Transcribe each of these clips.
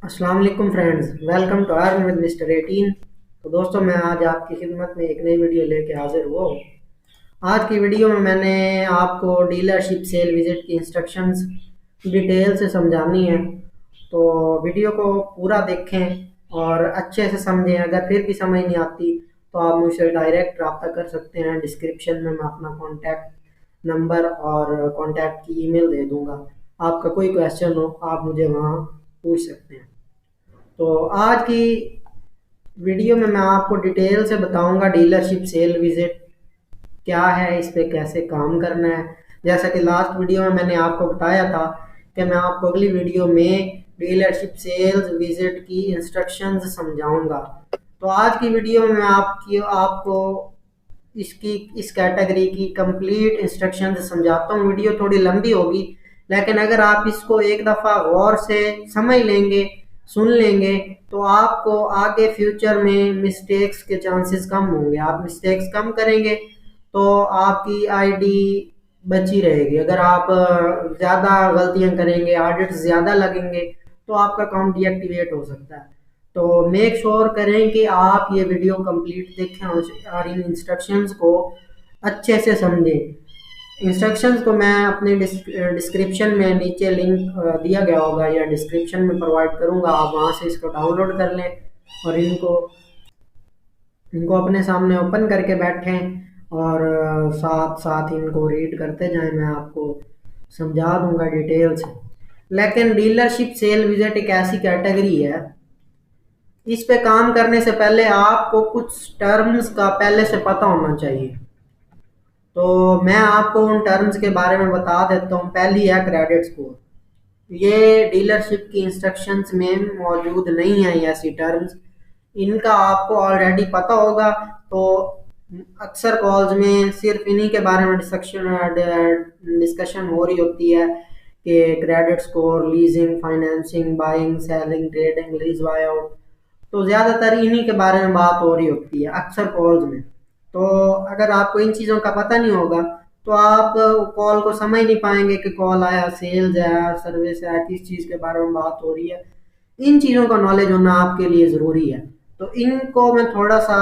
अस्सलाम वालेकुम friends, welcome to earn with mister 18। तो दोस्तों, मैं आज आपकी खिदमत में एक नई वीडियो लेके हाजिर हुआ हूँ। आज की वीडियो में मैंने आपको डीलरशिप सेल विजिट की इंस्ट्रक्शंस डिटेल से समझानी है। तो वीडियो को पूरा देखें और अच्छे से समझें। अगर फिर भी समझ नहीं आती तो आप मुझसे डायरेक्ट रब्ता कर सकते हैं। डिस्क्रिप्शन में मैं अपना कॉन्टैक्ट नंबर और कॉन्टैक्ट की ईमेल दे दूँगा। आपका कोई क्वेश्चन हो आप मुझे वहाँ पूछ सकते हैं। तो आज की वीडियो में मैं आपको डिटेल से बताऊंगा डीलरशिप सेल विजिट क्या है, इस पे कैसे काम करना है। जैसा कि लास्ट वीडियो में मैंने आपको बताया था कि मैं आपको अगली वीडियो में डीलरशिप सेल्स विजिट की इंस्ट्रक्शंस समझाऊंगा। तो आज की वीडियो में मैं आपको इसकी इस कैटेगरी की कंप्लीट इंस्ट्रक्शंस समझाता हूँ। वीडियो थोड़ी लंबी होगी, लेकिन अगर आप इसको एक दफ़ा गौर से समझ लेंगे, सुन लेंगे, तो आपको आगे फ्यूचर में मिस्टेक्स के चांसेस कम होंगे। आप मिस्टेक्स कम करेंगे तो आपकी आईडी बची रहेगी। अगर आप ज़्यादा गलतियां करेंगे, ऑडिट ज़्यादा लगेंगे, तो आपका अकाउंट डीएक्टिवेट हो सकता है। तो मेक श्योर करें कि आप ये वीडियो कंप्लीट देखें और इन इंस्ट्रक्शंस को अच्छे से समझें। इंस्ट्रक्शंस को मैं अपने डिस्क्रिप्शन में नीचे लिंक दिया गया होगा या डिस्क्रिप्शन में प्रोवाइड करूंगा, आप वहां से इसको डाउनलोड कर लें और इनको इनको अपने सामने ओपन करके बैठें और साथ साथ इनको रीड करते जाएं। मैं आपको समझा दूंगा डिटेल से। लेकिन डीलरशिप सेल विजिट एक ऐसी कैटेगरी है, इस पे काम करने से पहले आपको कुछ टर्म्स का पहले से पता होना चाहिए। तो मैं आपको उन टर्म्स के बारे में बता देता हूँ। पहली है क्रेडिट स्कोर। ये डीलरशिप की इंस्ट्रक्शंस में मौजूद नहीं है ऐसी टर्म्स, इनका आपको ऑलरेडी पता होगा। तो अक्सर कॉल्स में सिर्फ इन्हीं के बारे में डिस्कशन हो रही होती है कि credit score, leasing, financing, buying, selling, trading, lease buy out. तो ज़्यादातर इन्हीं के बारे में बात हो रही होती है अक्सर कॉल्स में। तो अगर आपको इन चीज़ों का पता नहीं होगा तो आप कॉल को समझ नहीं पाएंगे कि कॉल आया, सेल्स है, सर्विस है, किस चीज़ के बारे में बात हो रही है। इन चीज़ों का नॉलेज होना आपके लिए ज़रूरी है। तो इनको मैं थोड़ा सा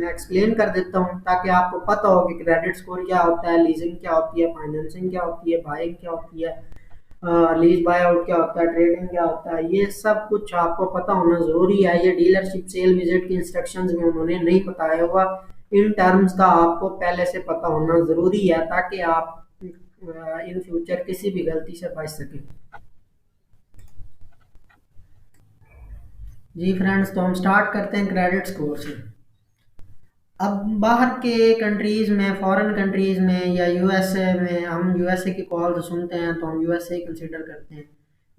एक्सप्लेन कर देता हूँ ताकि आपको पता हो कि क्रेडिट स्कोर क्या होता है, लीजिंग क्या होती है, फाइनेंसिंग क्या होती है, बाइंग क्या होती है, लीज बाय आउट क्या होता है, ट्रेडिंग क्या होता है। ये सब कुछ आपको पता होना ज़रूरी है। ये डीलरशिप सेल विजिट की इंस्ट्रक्शंस में उन्होंने नहीं बताया हुआ। इन टर्म्स का आपको पहले से पता होना ज़रूरी है ताकि आप इन फ्यूचर किसी भी गलती से बच सकें। जी फ्रेंड्स, तो हम स्टार्ट करते हैं क्रेडिट स्कोर से। अब बाहर के कंट्रीज़ में, फॉरेन कंट्रीज़ में या यूएसए में, हम यूएसए की कॉल सुनते हैं तो हम यूएसए कंसिडर करते हैं।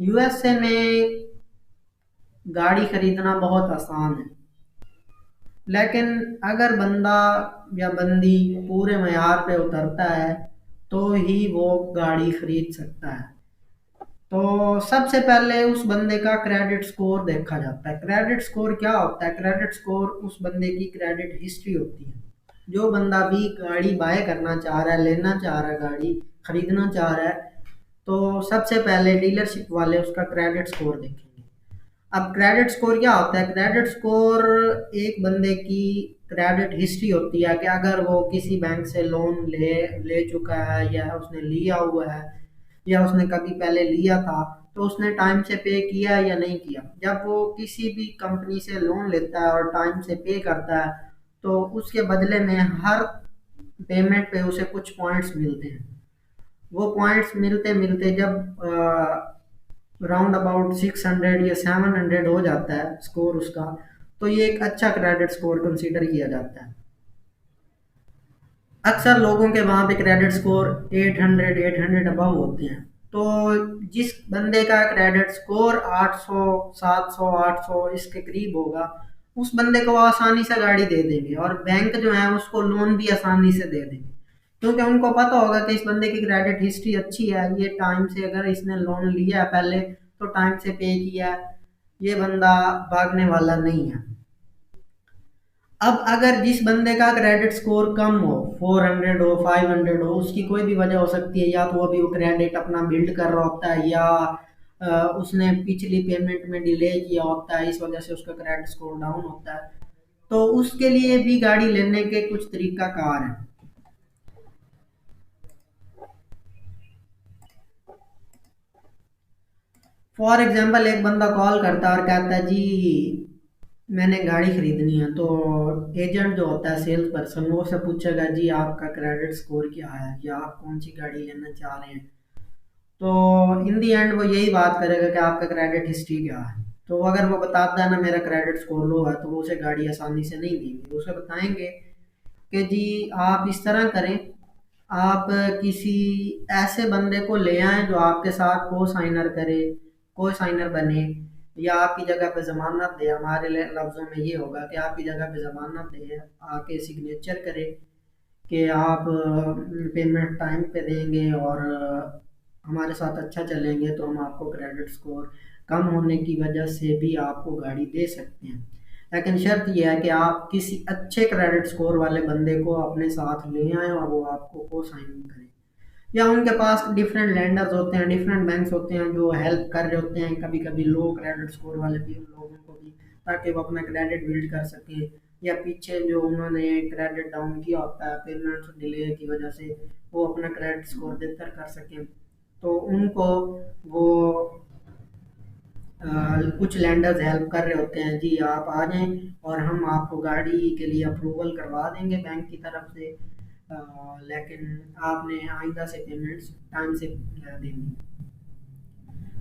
यूएसए में गाड़ी खरीदना बहुत आसान है, लेकिन अगर बंदा या बंदी पूरे मयार पे उतरता है तो ही वो गाड़ी खरीद सकता है। तो सबसे पहले उस बंदे का क्रेडिट स्कोर देखा जाता है। क्रेडिट स्कोर क्या होता है? क्रेडिट स्कोर उस बंदे की क्रेडिट हिस्ट्री होती है। जो बंदा भी गाड़ी बाय करना चाह रहा है, लेना चाह रहा है, गाड़ी खरीदना चाह रहा है, तो सबसे पहले डीलरशिप वाले उसका क्रेडिट स्कोर देखेंगे। अब क्रेडिट स्कोर क्या होता है? क्रेडिट स्कोर एक बंदे की क्रेडिट हिस्ट्री होती है कि अगर वो किसी बैंक से लोन ले ले चुका है या उसने लिया हुआ है या उसने कभी पहले लिया था, तो उसने टाइम से पे किया या नहीं किया। जब वो किसी भी कंपनी से लोन लेता है और टाइम से पे करता है तो उसके बदले में हर पेमेंट पे उसे कुछ पॉइंट्स मिलते हैं। वो पॉइंट्स मिलते मिलते जब राउंड अबाउट 600 या 700 हो जाता है स्कोर उसका, तो ये एक अच्छा क्रेडिट स्कोर कंसीडर किया जाता है। अक्सर लोगों के वहाँ पे क्रेडिट स्कोर 800 अबव होते हैं। तो जिस बंदे का क्रेडिट स्कोर 800, 700, 800 इसके करीब होगा, उस बंदे को वो आसानी से गाड़ी दे देंगे और बैंक जो है उसको लोन भी आसानी से दे देंगे, क्योंकि उनको पता होगा कि इस बंदे की क्रेडिट हिस्ट्री अच्छी है। ये टाइम से, अगर इसने लोन लिया है पहले तो टाइम से पे किया है, ये बंदा भागने वाला नहीं है। अब अगर जिस बंदे का क्रेडिट स्कोर कम हो, 400 हो, 500 हो, उसकी कोई भी वजह हो सकती है। या तो अभी वो क्रेडिट अपना बिल्ड कर रहा होता है, या उसने पिछली पेमेंट में डिले किया होता है, इस वजह से उसका क्रेडिट स्कोर डाउन होता है। तो उसके लिए भी गाड़ी लेने के कुछ तरीका कार हैं। फॉर एग्जांपल एक बंदा कॉल करता है और कहता है जी मैंने गाड़ी खरीदनी है, तो एजेंट जो होता है सेल्स पर्सन वो से पूछेगा जी आपका क्रेडिट स्कोर क्या है या आप कौन सी गाड़ी लेना चाह रहे हैं। तो इन दी एंड वो यही बात करेगा कि आपका क्रेडिट हिस्ट्री क्या है। तो अगर वो बताता है ना मेरा क्रेडिट स्कोर लो है, तो वो उसे गाड़ी आसानी से नहीं देंगे। उसे बताएंगे कि जी आप इस तरह करें, आप किसी ऐसे बंदे को ले आएं जो आपके साथ को साइनर करे, को साइनर बने, या आपकी जगह पे जमानत दे। हमारे लफ्ज़ों में ये होगा कि आपकी जगह पे जमानत दे, आके सिग्नेचर करे कि आप पेमेंट टाइम पे देंगे और हमारे साथ अच्छा चलेंगे, तो हम आपको क्रेडिट स्कोर कम होने की वजह से भी आपको गाड़ी दे सकते हैं। लेकिन शर्त यह है कि आप किसी अच्छे क्रेडिट स्कोर वाले बंदे को अपने साथ ले आएं और वो आपको को साइन करे, या उनके पास डिफरेंट लैंडर्स होते हैं, डिफरेंट बैंक्स होते हैं जो हेल्प कर रहे होते हैं कभी कभी लो क्रेडिट स्कोर वाले भी लोगों को भी, ताकि वो अपना क्रेडिट बिल्ड कर सकें, या पीछे जो उन्होंने क्रेडिट डाउन किया होता है पेमेंट डिले की वजह से, वो अपना क्रेडिट स्कोर बेहतर कर सकें। तो उनको वो कुछ लैंडर्स हेल्प कर रहे होते हैं जी आप आ जाएं और हम आपको गाड़ी के लिए अप्रूवल करवा देंगे बैंक की तरफ से, लेकिन आपने आइंदा से पेमेंट्स टाइम से देनी।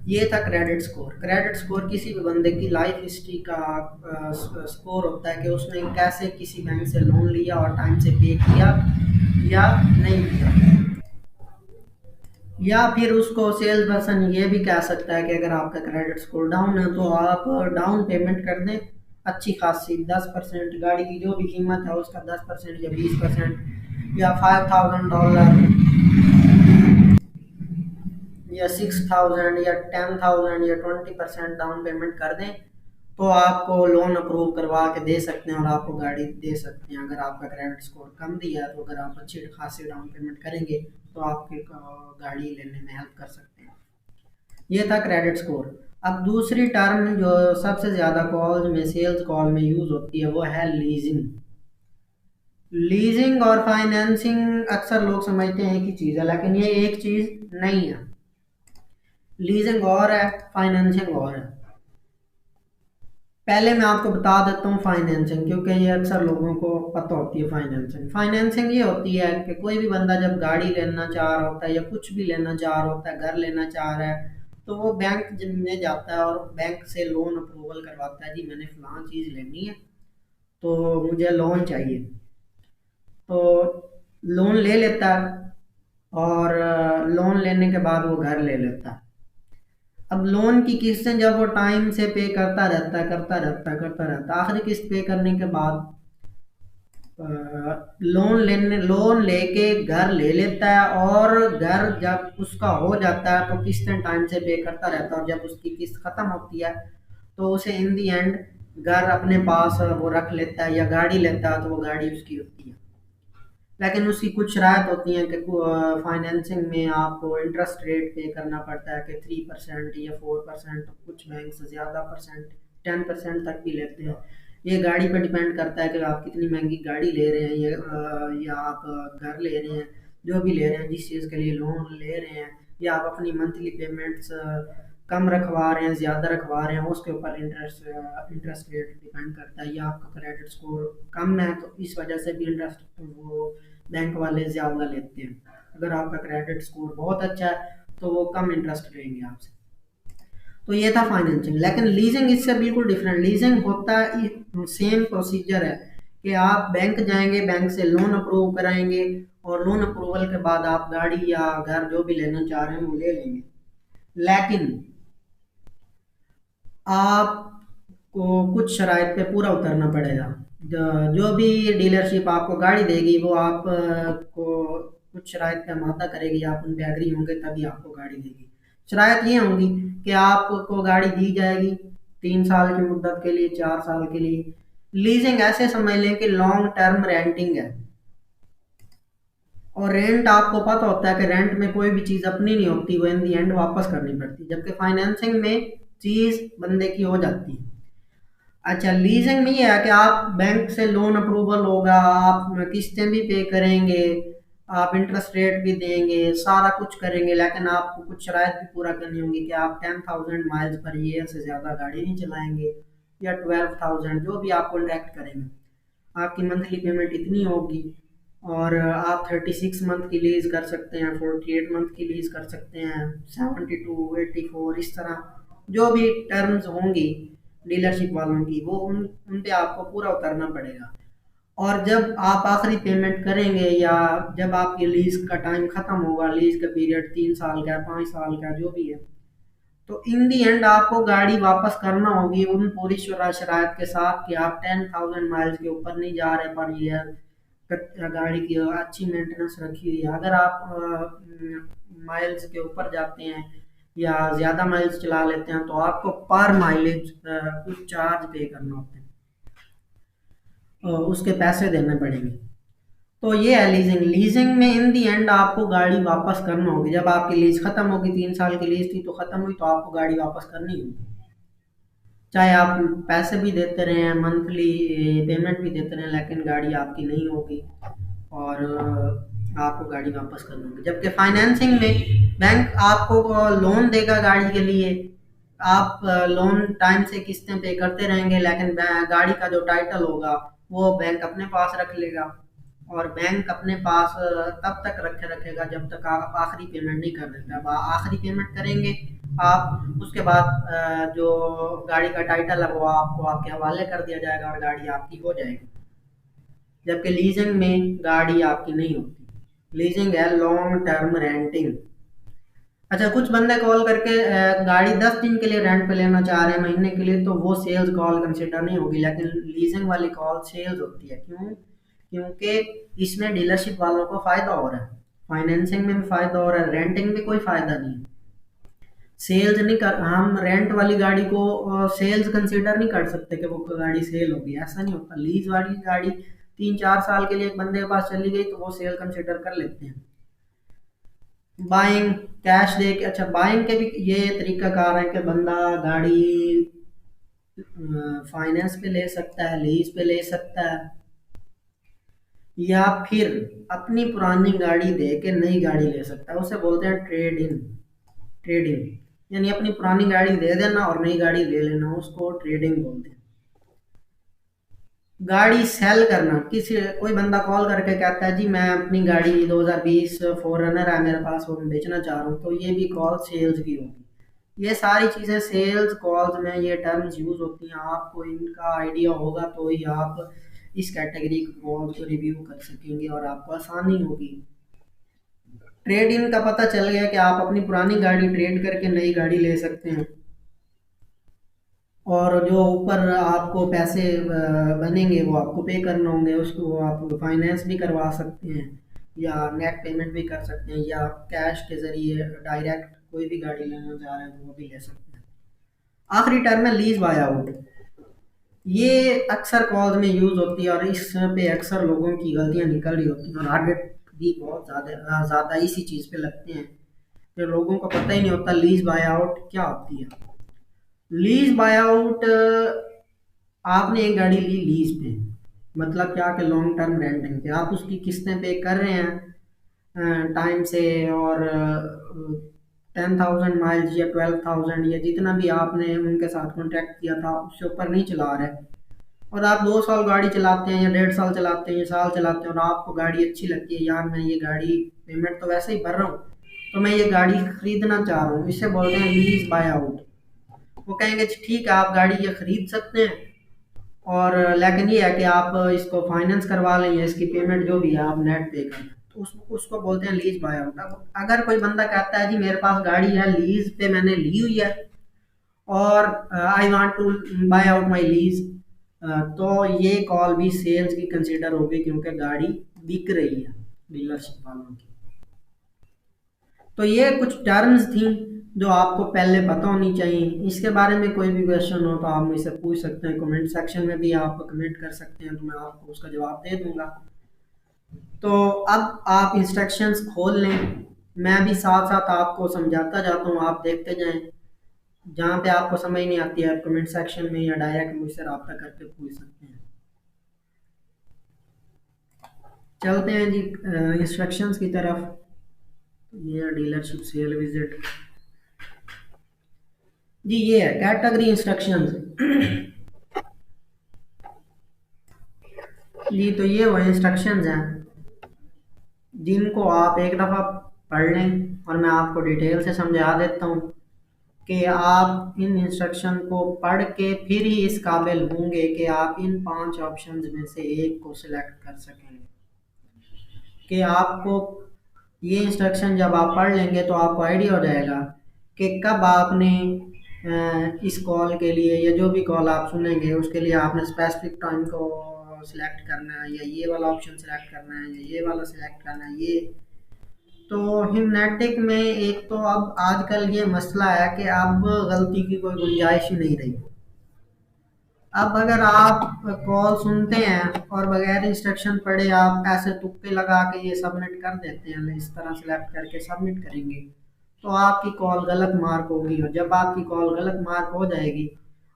ये था क्रेडिट स्कोर। क्रेडिट स्कोर किसी भी बंदे की लाइफ हिस्ट्री का स्कोर होता है कि उसने कैसे किसी बैंक से लोन लिया और टाइम से पे किया या नहीं किया। या फिर उसको सेल्स पर्सन ये भी कह सकता है कि अगर आपका क्रेडिट स्कोर डाउन है तो आप डाउन पेमेंट कर दें अच्छी खासी 10%, गाड़ी की जो भी कीमत है उसका 10% या 20% या $5,000 या 6,000 या 10,000 या 20% डाउन पेमेंट कर दें, तो आपको लोन अप्रूव करवा के दे सकते हैं और आपको गाड़ी दे सकते हैं। अगर आपका क्रेडिट स्कोर कम दिया है तो अगर आप अच्छी खासी डाउन पेमेंट करेंगे तो आपकी गाड़ी लेने में हेल्प कर सकते हैं। ये था क्रेडिट स्कोर। अब दूसरी टर्म जो सबसे ज़्यादा कॉल में सेल्स कॉल में यूज़ होती है वो है लीजिंग। लीजिंग और फाइनेंसिंग अक्सर लोग समझते हैं कि चीज़ है, लेकिन ये एक चीज़ नहीं है। लीजिंग और है, फाइनेंसिंग और है। पहले मैं आपको बता देता हूँ फाइनेंसिंग, क्योंकि ये अक्सर लोगों को पता होती है। फाइनेंसिंग फाइनेंसिंग ये होती है कि कोई भी बंदा जब गाड़ी लेना चाह रहा होता है या कुछ भी लेना चाह रहा होता है, घर लेना चाह रहा है, तो वो बैंक में जाता है और बैंक से लोन अप्रूवल करवाता है जी मैंने फलां चीज़ लेनी है तो मुझे लोन चाहिए। तो लोन ले लेता है और लोन लेने के बाद वो घर ले लेता है। अब लोन की किस्तें जब वो टाइम से पे करता रहता है, आखिरी किस्त पे करने के बाद लोन लेके घर ले लेता है, और घर जब उसका हो जाता है तो किस्तें टाइम से पे करता रहता है, और जब उसकी किस्त खत्म होती है तो उसे इन दी एंड घर अपने पास वो रख लेता है या गाड़ी लेता है तो वो गाड़ी उसकी होती है। लेकिन उसकी कुछ शराइत होती हैं कि फाइनेंसिंग में आपको इंटरेस्ट रेट पे करना पड़ता है कि 3% या 4%, कुछ बैंक से ज़्यादा परसेंट 10% तक भी लेते हैं। ये गाड़ी पर डिपेंड करता है कि आप कितनी महंगी गाड़ी ले रहे हैं या आप घर ले रहे हैं, जो भी ले रहे हैं, जिस चीज़ के लिए लोन ले रहे हैं, या आप अपनी मंथली पेमेंट्स कम रखवा रहे हैं ज़्यादा रखवा रहे हैं, उसके ऊपर इंटरेस्ट रेट डिपेंड करता है। या आपका क्रेडिट स्कोर कम है तो इस वजह से भी इंटरेस्ट वो बैंक वाले ज़्यादा लेते हैं। अगर आपका क्रेडिट स्कोर बहुत अच्छा है तो वो कम इंटरेस्ट लेंगे आपसे। तो ये था फाइनेंसिंग। लेकिन लीजिंग इससे बिल्कुल डिफरेंट। लीजिंग होता है सेम प्रोसीजर है कि आप बैंक जाएंगे, बैंक से लोन अप्रूव कराएंगे, और लोन अप्रूवल के बाद आप गाड़ी या घर जो भी लेना चाह रहे हैं वो ले लेंगे। लेकिन आपको कुछ शराइत पे पूरा उतरना पड़ेगा। जो भी डीलरशिप आपको गाड़ी देगी वो आपको कुछ शराइत पे मादा करेगी, आप उन पे एग्री होंगे तभी आपको गाड़ी देगी। शराइत ये होंगी कि आपको गाड़ी दी जाएगी 3 साल की मुद्दत के लिए, 4 साल के लिए। लीजिंग ऐसे समझ लें कि लॉन्ग टर्म रेंटिंग है, और रेंट आपको पता होता है कि रेंट में कोई भी चीज़ अपनी नहीं होती, वो इन दी एंड वापस करनी पड़ती है, जबकि फाइनेंसिंग में चीज़ बंदे की हो जाती है। अच्छा, लीजिंग में ये है कि आप बैंक से लोन अप्रूवल होगा, आप किस्तें भी पे करेंगे, आप इंटरेस्ट रेट भी देंगे, सारा कुछ करेंगे, लेकिन आपको कुछ शराइत भी पूरा करनी होंगी कि आप 10,000 माइल्स पर ईयर से ज़्यादा गाड़ी नहीं चलाएंगे, या 12,000 जो भी आप कॉन्ट्रैक्ट करेंगे, आपकी मंथली पेमेंट इतनी होगी। और आप 36 मंथ की लीज कर सकते हैं, 48 मंथ की लीज कर सकते हैं, 72, 84, इस तरह जो भी टर्म्स होंगी डीलरशिप वालों की, वो उन पे आपको पूरा उतरना पड़ेगा। और जब आप आखिरी पेमेंट करेंगे, या जब आपकी लीज का टाइम ख़त्म होगा, लीज का पीरियड 3 साल का, 5 साल का, जो भी है, तो इन दी एंड आपको गाड़ी वापस करना होगी उन पूरी शराइत के साथ कि आप 10,000 माइल्स के ऊपर नहीं जा रहे पर ईयर, गाड़ी की अच्छी मेंटेनेंस रखी हुई है। अगर आप माइल्स के ऊपर जाते हैं या ज़्यादा माइल्स चला लेते हैं, तो आपको पर माइलेज कुछ चार्ज पे करना होते हैं, उसके पैसे देने पड़ेंगे। तो ये है लीजिंग। लीजिंग में इन दी एंड आपको गाड़ी वापस करना होगी, जब आपकी लीज खत्म होगी, 3 साल की लीज थी तो खत्म हुई, तो आपको गाड़ी वापस करनी होगी, चाहे आप पैसे भी देते रहें, मंथली पेमेंट भी देते रहें, लेकिन गाड़ी आपकी नहीं होगी और आपको गाड़ी वापस करनी होगी। जबकि फाइनेंसिंग में बैंक आपको लोन देगा गाड़ी के लिए, आप लोन टाइम से किस्तें पे करते रहेंगे, लेकिन गाड़ी का जो टाइटल होगा वो बैंक अपने पास रख लेगा। और बैंक अपने पास तब तक रखेगा जब तक आप आखिरी पेमेंट नहीं कर देते। अब आखिरी पेमेंट करेंगे आप, उसके बाद जो गाड़ी का टाइटल है वो आपको आपके हवाले कर दिया जाएगा और गाड़ी आपकी हो जाएगी। जबकि लीजिंग में गाड़ी आपकी नहीं होती। लीजिंग है लॉन्ग टर्म रेंटिंग। अच्छा, कुछ बंदे कॉल करके गाड़ी 10 दिन के लिए रेंट पे लेना चाह रहे हैं, महीने के लिए, तो वो सेल्स कॉल कंसिडर नहीं होगी, लेकिन लीजिंग वाली कॉल सेल्स होती है। क्यों? क्योंकि इसमें डीलरशिप वालों को फायदा हो रहा है, फाइनेंसिंग में भी फायदा हो रहा है, रेंटिंग में कोई फायदा नहीं है। सेल्स नहीं कर, हम रेंट वाली गाड़ी को सेल्स कंसीडर नहीं कर सकते कि वो गाड़ी सेल होगी, ऐसा नहीं होता। लीज वाली गाड़ी 3-4 साल के लिए एक बंदे के पास चली गई तो वो सेल कंसीडर कर लेते हैं। बाइंग, कैश दे के। अच्छा, बाइंग के भी ये तरीका कार है कि बंदा गाड़ी फाइनेंस पे ले सकता है, लीज पे ले सकता है, या फिर अपनी पुरानी गाड़ी दे के नई गाड़ी ले सकता है, उसे बोलते हैं ट्रेड इन। ट्रेडिंग यानी अपनी पुरानी गाड़ी दे देना और नई गाड़ी ले लेना, उसको ट्रेडिंग बोलते हैं। गाड़ी सेल करना, किसी कोई बंदा कॉल करके कहता है जी मैं अपनी गाड़ी 2020 फोरनर है मेरे पास, वो मैं बेचना चाह रहा हूँ, तो ये भी कॉल सेल्स की होगी। ये सारी चीज़ें सेल्स कॉल्स में ये टर्म्स यूज़ होती हैं। आपको इनका आइडिया होगा तो ही आप इस कैटेगरी के कॉल्स को रिव्यू कर सकेंगे और आपको आसानी होगी। ट्रेड इन का पता चल गया कि आप अपनी पुरानी गाड़ी ट्रेड करके नई गाड़ी ले सकते हैं, और जो ऊपर आपको पैसे बनेंगे वो आपको पे करने होंगे, उसको आप फाइनेंस भी करवा सकते हैं, या नेट पेमेंट भी कर सकते हैं, या कैश के ज़रिए डायरेक्ट कोई भी गाड़ी लेना चाह रहे हैं तो वो भी ले सकते हैं। आखिरी टर्म है लीज बाय आउट। ये अक्सर कॉल्स में यूज़ होती है और इस पे अक्सर लोगों की गलतियां निकल रही होती हैं, और आगे भी बहुत ज़्यादा ज़्यादा इसी चीज़ पे लगते हैं कि लोगों को पता ही नहीं होता लीज बाय आउट क्या होती है। लीज बाय आउट, आपने एक गाड़ी ली लीज पे, मतलब क्या कि लॉन्ग टर्म रेंटिंग पे आप उसकी किस्तें पे कर रहे हैं टाइम से, और 10,000 माइल्स या 12,000 या जितना भी आपने उनके साथ कॉन्ट्रैक्ट किया था उससे ऊपर नहीं चला रहे, और आप 2 साल गाड़ी चलाते हैं या 1.5 साल चलाते हैं या साल चलाते हैं, और आपको गाड़ी अच्छी लगती है, यार मैं ये गाड़ी पेमेंट तो वैसे ही भर रहा हूँ तो मैं ये गाड़ी खरीदना चाह रहा हूँ, इससे बोलते हैं लीज बाय आउट। वो कहेंगे ठीक है आप गाड़ी ये खरीद सकते हैं, और लेकिन ये है कि आप इसको फाइनेंस करवा लें या इसकी पेमेंट जो भी है आप नेट पे करें, तो उसको बोलते हैं लीज बाय आउट। अब अगर कोई बंदा कहता है जी मेरे पास गाड़ी है लीज पे मैंने ली हुई है और I want to buy out my lease, तो ये कॉल भी सेल्स की कंसीडर होगी क्योंकि गाड़ी बिक रही है डीलरशिप वालों की। तो ये कुछ टर्म्स थी जो आपको पहले पता होनी चाहिए। इसके बारे में कोई भी क्वेश्चन हो तो आप मुझसे पूछ सकते हैं, कमेंट सेक्शन में भी आप कमेंट कर सकते हैं तो मैं आपको उसका जवाब दे दूंगा। तो अब आप इंस्ट्रक्शंस खोल लें, मैं भी साथ साथ आपको समझाता जाता हूँ, आप देखते जाएं। जहाँ पे आपको समझ नहीं आती है आप कमेंट सेक्शन में या डायरेक्ट मुझसे रब्ता करके पूछ सकते हैं। चलते हैं जी इंस्ट्रक्शंस की तरफ। ये डीलरशिप सेल विजिट, जी ये है कैटेगरी इंस्ट्रक्शंस। जी तो ये वो इंस्ट्रक्शंस हैं जिनको आप एक दफ़ा पढ़ लें, और मैं आपको डिटेल से समझा देता हूँ कि आप इन इंस्ट्रक्शन को पढ़ के फिर ही इस काबिल होंगे कि आप इन 5 ऑप्शंस में से एक को सिलेक्ट कर सकेंगे। कि आपको ये इंस्ट्रक्शन जब आप पढ़ लेंगे तो आपको आइडिया हो जाएगा कि कब आपने इस कॉल के लिए या जो भी कॉल आप सुनेंगे उसके लिए आपने स्पेसिफिक टाइम को सिलेक्ट करना है, या ये वाला ऑप्शन सिलेक्ट करना है, या ये वाला सिलेक्ट करना है। ये तो हिमनेटिक में एक तो अब आजकल ये मसला है कि अब गलती की कोई गुंजाइश ही नहीं रही। अब अगर आप कॉल सुनते हैं और बगैर इंस्ट्रक्शन पढ़े आप ऐसे तुक्के लगा के ये सबमिट कर देते हैं, इस तरह सेलेक्ट करके सबमिट करेंगे, तो आपकी कॉल गलत मार्क होगी। और जब आपकी कॉल गलत मार्क हो जाएगी,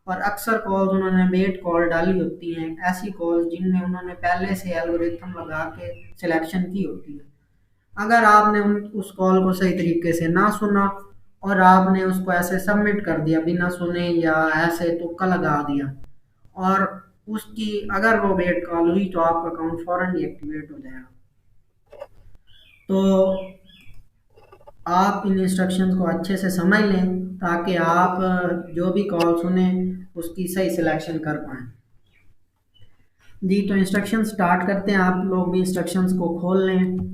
और अक्सर कॉल्स उन्होंने वेट कॉल डाली होती हैं, ऐसी कॉल्स जिनमें उन्होंने पहले से एल्गोरिथम लगा के सिलेक्शन की होती है, अगर आपने उस कॉल को सही तरीके से ना सुना और आपने उसको ऐसे सबमिट कर दिया बिना सुने या ऐसे तुक्का लगा दिया, और उसकी अगर वो वेट कॉल हुई तो आपका अकाउंट फौरन डीएक्टिवेट हो जाएगा। तो आप इन इंस्ट्रक्शंस को अच्छे से समझ लें ताकि आप जो भी कॉल सुने उसकी सही सिलेक्शन कर पाएँ। जी तो इंस्ट्रक्शन स्टार्ट करते हैं, आप लोग भी इंस्ट्रक्शंस को खोल लें।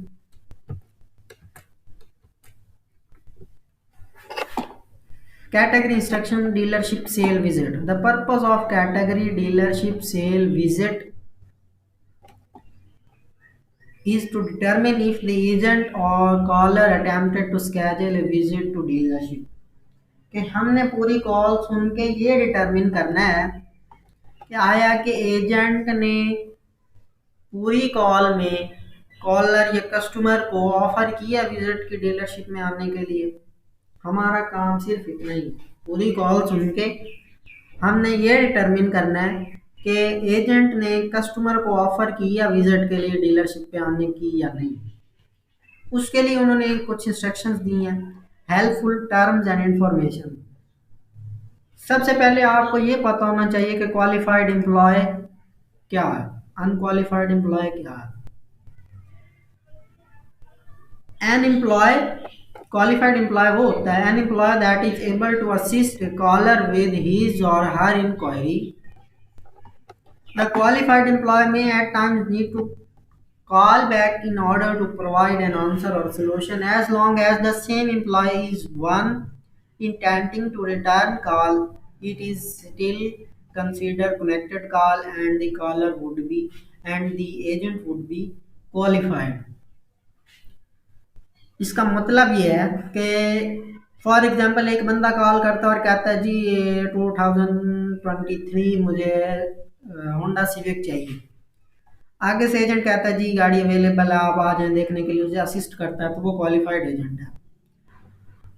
Category instruction dealership sale visit. The purpose of category dealership sale visit is to determine if the agent or caller attempted to schedule a visit to dealership. कि हमने पूरी कॉल सुन के ये डिटरमिन करना है कि आया कि एजेंट ने पूरी कॉल में कॉलर या कस्टमर को ऑफर किया विजिट की डीलरशिप में आने के लिए। हमारा काम सिर्फ इतना ही, पूरी कॉल सुन के हमने ये डिटरमिन करना है कि एजेंट ने कस्टमर को ऑफर किया विजिट के लिए डीलरशिप पे आने की या नहीं। उसके लिए उन्होंने कुछ इंस्ट्रक्शंस दी हैं, हेल्पफुल टर्म्स एंड इंफॉर्मेशन। सबसे पहले आपको ये पता होना चाहिए कि क्वालिफाइड एम्प्लॉय क्या है, अनक्वालिफाइड एम्प्लॉय क्या है। एन एम्प्लॉय, क्वालिफाइड एम्प्लॉय वो होता है an employee that is able to assist caller with his or her inquiry. The qualified employee may at times need to call back in order to provide an answer or solution, as long as the same employee is one intending to return call. It is still considered connected call, and the caller would be and the agent would be qualified. इसका मतलब ये है कि for example एक बंदा call करता है और कहता है जी 2023 मुझे होंडा सिविक चाहिए। आगे से एजेंट कहता है जी गाड़ी अवेलेबल है, आप आ जाएं देखने के लिए, उसे असिस्ट करता है, तो वो क्वालिफाइड एजेंट है।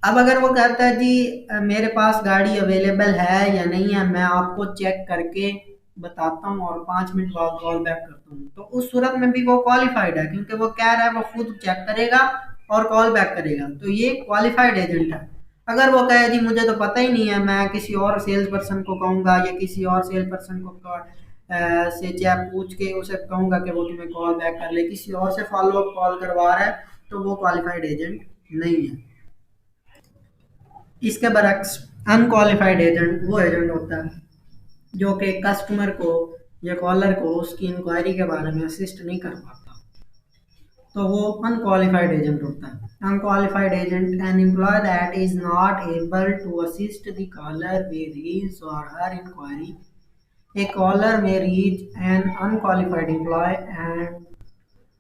अब अगर वो कहता है जी मेरे पास गाड़ी अवेलेबल है या नहीं है, मैं आपको चेक करके बताता हूँ और 5 मिनट बाद कॉल बैक करता हूँ, तो उस सूरत में भी वो क्वालिफाइड है, क्योंकि वो कह रहा है वो खुद चेक करेगा और कॉल बैक करेगा, तो ये क्वालिफाइड एजेंट है। अगर वो कहे जी मुझे तो पता ही नहीं है, मैं किसी और सेल्स पर्सन को कहूँगा या किसी और सेल्स पर्सन को से चैप पूछ के उसे कहूँगा कि वो तुम्हें कॉल बैक कर ले, किसी और से फॉलो अप कॉल करवा रहा है, तो वो क्वालिफाइड एजेंट नहीं है। इसके बरक्स अनक्वालिफाइड एजेंट वो एजेंट होता है जो कि कस्टमर को या कॉलर को उसकी इंक्वायरी के बारे में असिस्ट नहीं कर पाता, तो वो अनक्वालिफाइड एजेंट होता है। Unqualified agent an employee that is not able to assist the caller with his or her inquiry. A caller may reach an unqualified employee and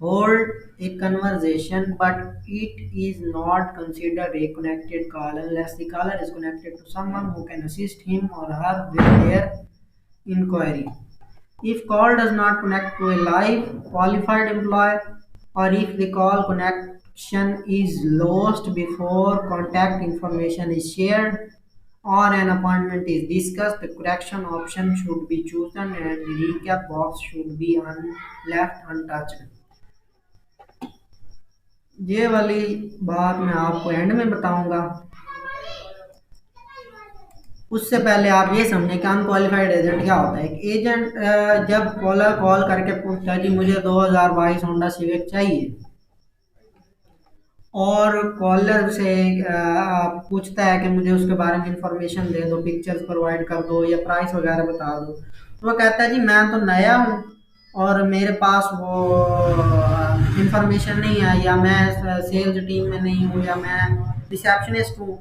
hold a conversation, but it is not considered a connected call unless the caller is connected to someone who can assist him or her with their inquiry. If call does not connect to a live qualified employee, or if the call connection is lost before contact information is shared or an appointment is discussed, the correction option should be chosen and the recap box should be left untouched. ये वाली बात मैं आपको and में बताऊंगा। उससे पहले आप ये समझें कि अनक्वालिफाइड एजेंट क्या होता है। एक एजेंट जब कॉलर कॉल करके पूछता है कि मुझे 2022 होंडा सिविक चाहिए और कॉलर से पूछता है कि मुझे उसके बारे में इंफॉर्मेशन दे दो, पिक्चर्स प्रोवाइड कर दो या प्राइस वगैरह बता दो, तो वो कहता है जी मैं तो नया हूँ और मेरे पास वो इंफॉर्मेशन नहीं है, या मैं सेल्स टीम में नहीं हूँ, या मैं रिसेप्शनिस्ट हूँ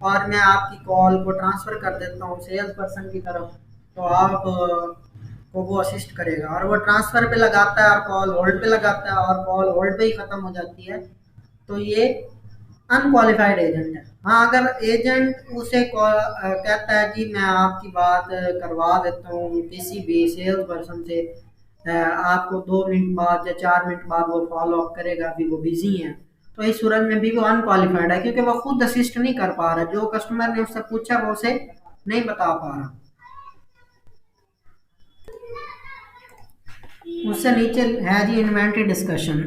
और मैं आपकी कॉल को ट्रांसफ़र कर देता हूँ सेल्स पर्सन की तरफ, तो आप को वो असिस्ट करेगा और वो ट्रांसफ़र पे लगाता है और कॉल होल्ड पे लगाता है और कॉल होल्ड पे ही ख़त्म हो जाती है, तो ये अनक्वालिफाइड एजेंट है। हाँ, अगर एजेंट उसे कहता है कि मैं आपकी बात करवा देता हूँ किसी भी सेल्स पर्सन से, आपको 2 मिनट बाद या 4 मिनट बाद वो फॉलो अप करेगा, अभी वो बिजी हैं, तो इस सूरत में भी वो अनक्वालिफाइड है क्योंकि वो खुद असिस्ट नहीं कर पा रहा, जो कस्टमर ने उससे पूछा वो उसे नहीं बता पा रहा। उससे नीचे है जी इन्वेंटरी डिस्कशन।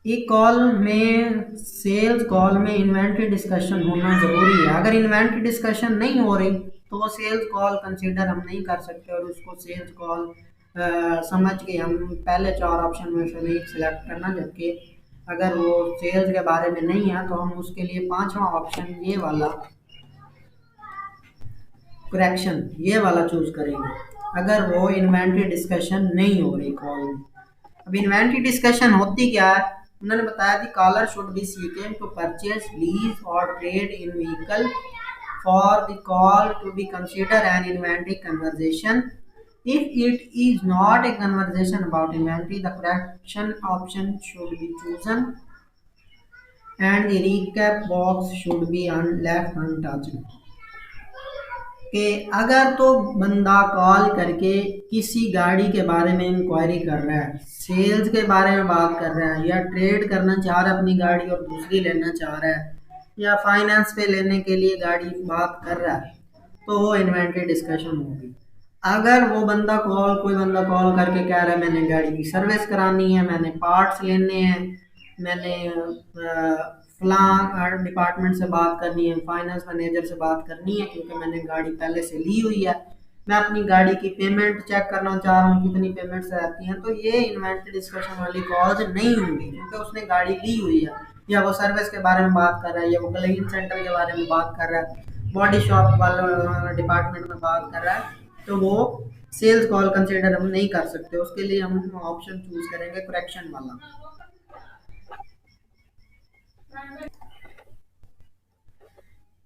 एक कॉल में सेल्स कॉल में इन्वेंटरी डिस्कशन होना ज़रूरी है। अगर इन्वेंटरी डिस्कशन नहीं हो रही तो वो सेल्स कॉल कंसीडर हम नहीं कर सकते और उसको सेल्स कॉल समझ के हम पहले 4 ऑप्शन में से एक सिलेक्ट करना, जबकि अगर वो सेल्स के बारे में नहीं है तो हम उसके लिए 5वां ऑप्शन ये वाला करेक्शन ये वाला चूज करेंगे अगर वो इन्वेंटरी डिस्कशन नहीं हो रही कॉल में। अब इन्वेंटरी डिस्कशन होती क्या है, उन्होंने बताया कि caller should be seeking to purchase, lease or trade in vehicle for the call to be consider an inventory conversation. If it is not a conversation about inventory, the correction option should be chosen and the recap box should be left untouched. कि अगर तो बंदा call करके किसी गाड़ी के बारे में इंक्वायरी कर रहा है, सेल्स के बारे में बात कर रहा है, या ट्रेड करना चाह रहा है अपनी गाड़ी और दूसरी लेना चाह रहा है, या फाइनेंस पे लेने के लिए गाड़ी बात कर रहा है, तो वो इन्वेंटरी डिस्कशन होगी। अगर वो बंदा कोई बंदा कॉल करके कह रहा है मैंने गाड़ी की सर्विस करानी है, मैंने पार्ट्स लेने हैं, मैंने फलां डिपार्टमेंट से बात करनी है, फाइनेंस मैनेजर से बात करनी है क्योंकि मैंने गाड़ी पहले से ली हुई है, मैं अपनी गाड़ी की पेमेंट चेक करना चाह रहा हूँ कितनी पेमेंट्स रहती हैं, तो ये इन्वेंटरी डिस्कशन वाली कॉल्स नहीं होंगी क्योंकि उसने गाड़ी ली हुई है, या वो सर्विस के बारे में बात कर रहा है, या वो क्लीनिंग सेंटर के बारे में बात कर रहा है, बॉडी शॉप वाला डिपार्टमेंट में बात कर रहा है, तो वो सेल्स कॉल कंसिडर हम नहीं कर सकते। उसके लिए हम ऑप्शन चूज करेंगे करेक्शन वाला।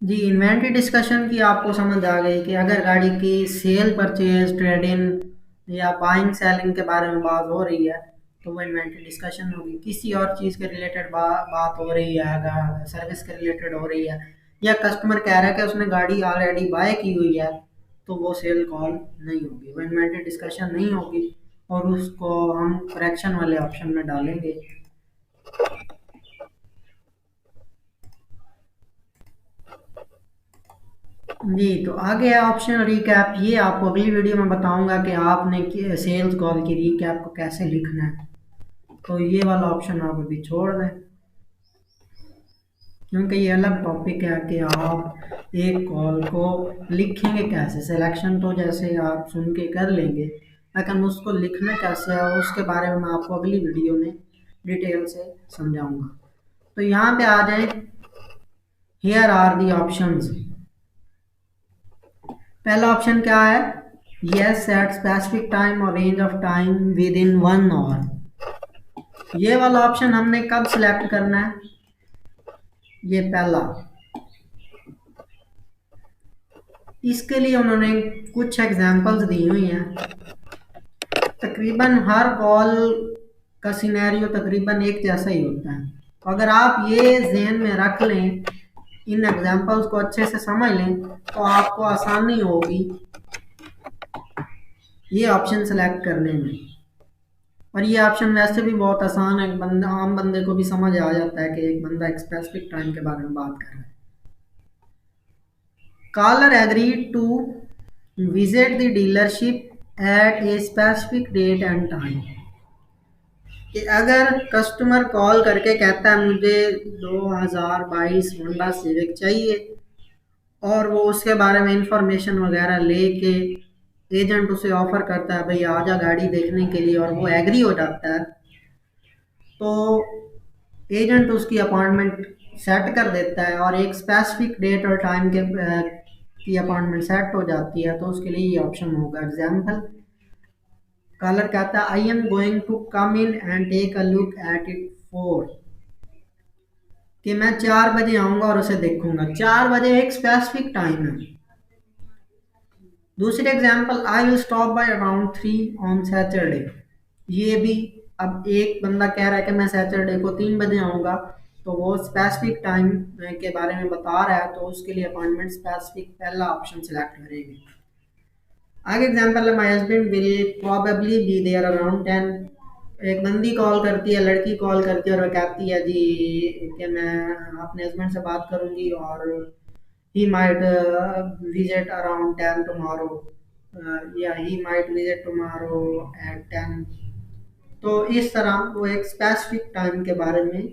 जी, इन्वेंटरी डिस्कशन की आपको समझ आ गई कि अगर गाड़ी की सेल परचेज, ट्रेड इन या बाइंग सेलिंग के बारे में बात हो रही है तो वो इन्वेंटरी डिस्कशन होगी। किसी और चीज़ के रिलेटेड बात हो रही है, अगर सर्विस के रिलेटेड हो रही है, या कस्टमर कह रहा है कि उसने गाड़ी ऑलरेडी बाय की हुई है, तो वो सेल कॉल नहीं होगी, वो इन्वेंटरी डिस्कशन नहीं होगी और उसको हम करेक्शन वाले ऑप्शन में डालेंगे। जी, तो आगे है ऑप्शन रिकैप। ये आपको अगली वीडियो में बताऊंगा कि आपने सेल्स कॉल की रिकैप को कैसे लिखना है, तो ये वाला ऑप्शन आप अभी छोड़ दें क्योंकि ये अलग टॉपिक है कि आप एक कॉल को लिखेंगे कैसे। सिलेक्शन तो जैसे आप सुन के कर लेंगे, लेकिन उसको लिखना कैसे है उसके बारे में मैं आपको अगली वीडियो में डिटेल से समझाऊंगा। तो यहाँ पे आ जाए, हियर आर दी ऑप्शंस। पहला ऑप्शन क्या है, yes at specific time or range of time within 1 hour. ये वाला ऑप्शन हमने कब सिलेक्ट करना है, ये पहला। इसके लिए उन्होंने कुछ एग्जांपल्स दी हुई हैं। तकरीबन हर कॉल का सिनेरियो तकरीबन एक जैसा ही होता है, तो अगर आप ये ज़हन में रख लें, इन एग्जांपल्स को अच्छे से समझ लें, तो आपको आसानी होगी ये ऑप्शन सेलेक्ट करने में। और ये ऑप्शन वैसे भी बहुत आसान है, बंदा आम बंदे को भी समझ आ जाता है कि एक बंदा एक स्पेसिफिक टाइम के बारे में बात कर रहा है। Caller agreed to visit the dealership at a specific date and time. कि अगर कस्टमर कॉल करके कहता है मुझे 2022 होंडा सिविक चाहिए, और वो उसके बारे में इंफॉर्मेशन वगैरह लेके एजेंट उसे ऑफर करता है भाई आजा गाड़ी देखने के लिए, और वो एग्री हो जाता है, तो एजेंट उसकी अपॉइंटमेंट सेट कर देता है और एक स्पेसिफिक डेट और टाइम के की अपॉइंटमेंट सेट हो जाती है, तो उसके लिए ये ऑप्शन होगा। एग्जाम्पल, कॉलर कहता है I am going to come in and take a look at it 4, कि मैं 4 बजे आऊंगा और उसे देखूंगा। 4 बजे एक स्पेसिफिक टाइम है। दूसरी example, I will stop by around 3 on Saturday. ये भी, अब एक बंदा कह रहा है कि मैं सैटरडे को 3 बजे आऊंगा, तो वो स्पेसिफिक टाइम के बारे में बता रहा है, तो उसके लिए अपॉइंटमेंट स्पेसिफिक पहला ऑप्शन सिलेक्ट करेंगे। आगे एग्जांपल है, my husband will probably be there around 10। एक बंदी कॉल करती है, लड़की कॉल करती है और वो कहती है जी कि मैं अपने हस्बैंड से बात करूंगी और he might visit around 10 tomorrow, या he might visit tomorrow at 10। तो इस तरह वो एक स्पेसिफिक टाइम के बारे में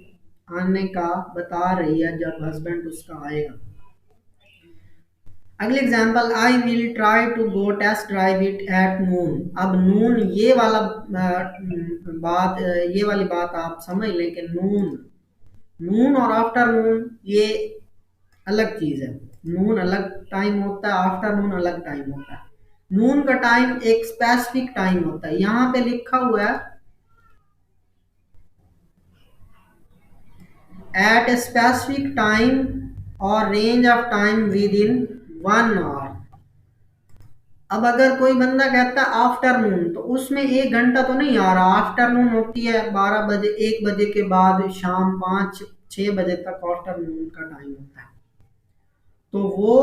आने का बता रही है जब हस्बैंड उसका आएगा। अगली example, I will try to go test drive it at noon. अब नून ये वाला ये वाली बात आप समझ लें कि नून नून और आफ्टरनून ये अलग चीज है। नून अलग टाइम होता है, आफ्टरनून अलग टाइम होता है। नून का टाइम एक स्पेसिफिक टाइम होता है। यहाँ पे लिखा हुआ है at a specific time or range of time within 1 hour. अब अगर कोई बंदा कहता है आफ्टरनून, तो उसमें 1 घंटा तो नहीं आ रहा। आफ्टरनून होती है 12 बजे, 1 बजे के बाद शाम 5-6 बजे तक आफ्टरनून का टाइम होता है। तो वो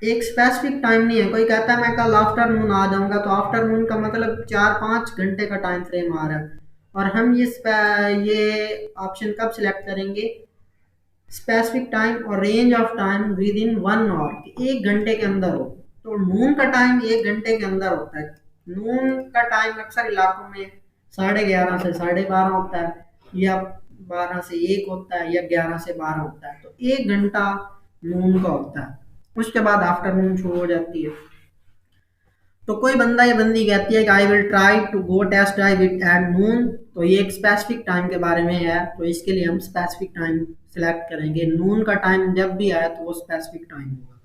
एक स्पेसिफिक टाइम नहीं है। कोई कहता है मैं कल आफ्टरनून आ जाऊंगा, तो आफ्टरनून का मतलब 4-5 घंटे का टाइम फ्रेम आ रहा है। और हम ये ऑप्शन कब सिलेक्ट करेंगे? Specific time or range of time within 1 hour, 1 घंटे के अंदर हो। तो नून का टाइम 1 घंटे के अंदर होता है। नून का टाइम अक्सर इलाकों में 11:30 से 12:30 होता है, या 12 से 1 होता है, या 11 से 12 होता है। तो 1 घंटा नून का होता है, उसके बाद आफ्टरनून शुरू हो जाती है। तो कोई बंदा या बंदी कहती है कि I will try to go test drive it at noon, तो ये एक स्पेसिफिक टाइम के बारे में है, तो इसके लिए हम स्पेसिफिक टाइम सिलेक्ट करेंगे। नून का टाइम जब भी आया तो वो स्पेसिफिक टाइम होगा।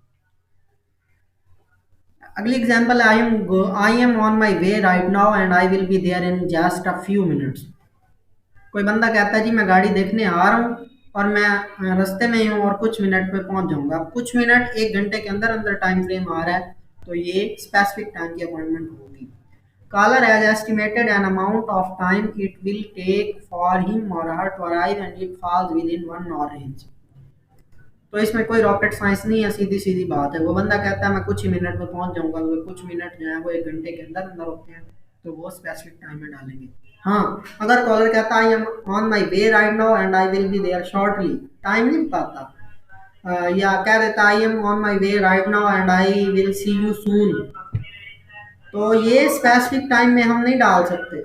अगली example, I am on my way right now and I will be there in just a few minutes. कोई बंदा कहता है जी मैं गाड़ी देखने आ रहा हूँ और मैं रास्ते में ही हूँ और कुछ मिनट में पहुंच जाऊंगा। अब कुछ मिनट 1 घंटे के अंदर अंदर टाइम फ्रेम आ रहा है, तो ये स्पेसिफिक टाइम की अपॉइंटमेंट होगी। Caller has estimated an amount of time it will take for him or her to arrive and it falls within 1 hour range. तो इसमें कोई रॉकेट साइंस नहीं है, सीधी सीधी बात है। वो बंदा कहता है मैं कुछ ही मिनट में पहुंच जाऊंगा, तो कुछ मिनट जो है वो 1 घंटे के अंदर अंदर होते हैं, तो वो स्पेसिफिक टाइम में डालेंगे। हाँ, अगर कॉलर कहता है I am on my way right now and I will be there shortly, time नहीं बताता, या कह देता I am on my way right now and I will see you soon, तो ये स्पेसिफिक टाइम में हम नहीं डाल सकते।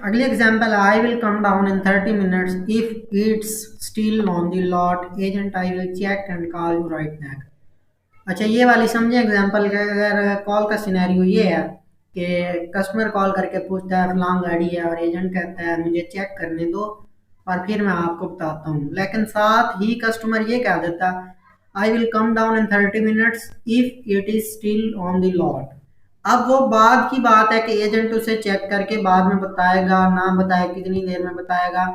अगली example, I will come down in 30 minutes if it's still on the lot agent I will check and call you right back. अच्छा, ये वाली समझे एग्जांपल का। अगर कॉल का सिनेरियो ये है कि कस्टमर कॉल करके पूछता है फलां गाड़ी है, और एजेंट कहता है मुझे चेक करने दो और फिर मैं आपको बताता हूँ, लेकिन साथ ही कस्टमर ये कह देता आई will come down in 30 minutes if it is still on the lot. अब वो बाद की बात है कि एजेंट उसे चेक करके बाद में बताएगा, ना बताए कितनी देर में बताएगा,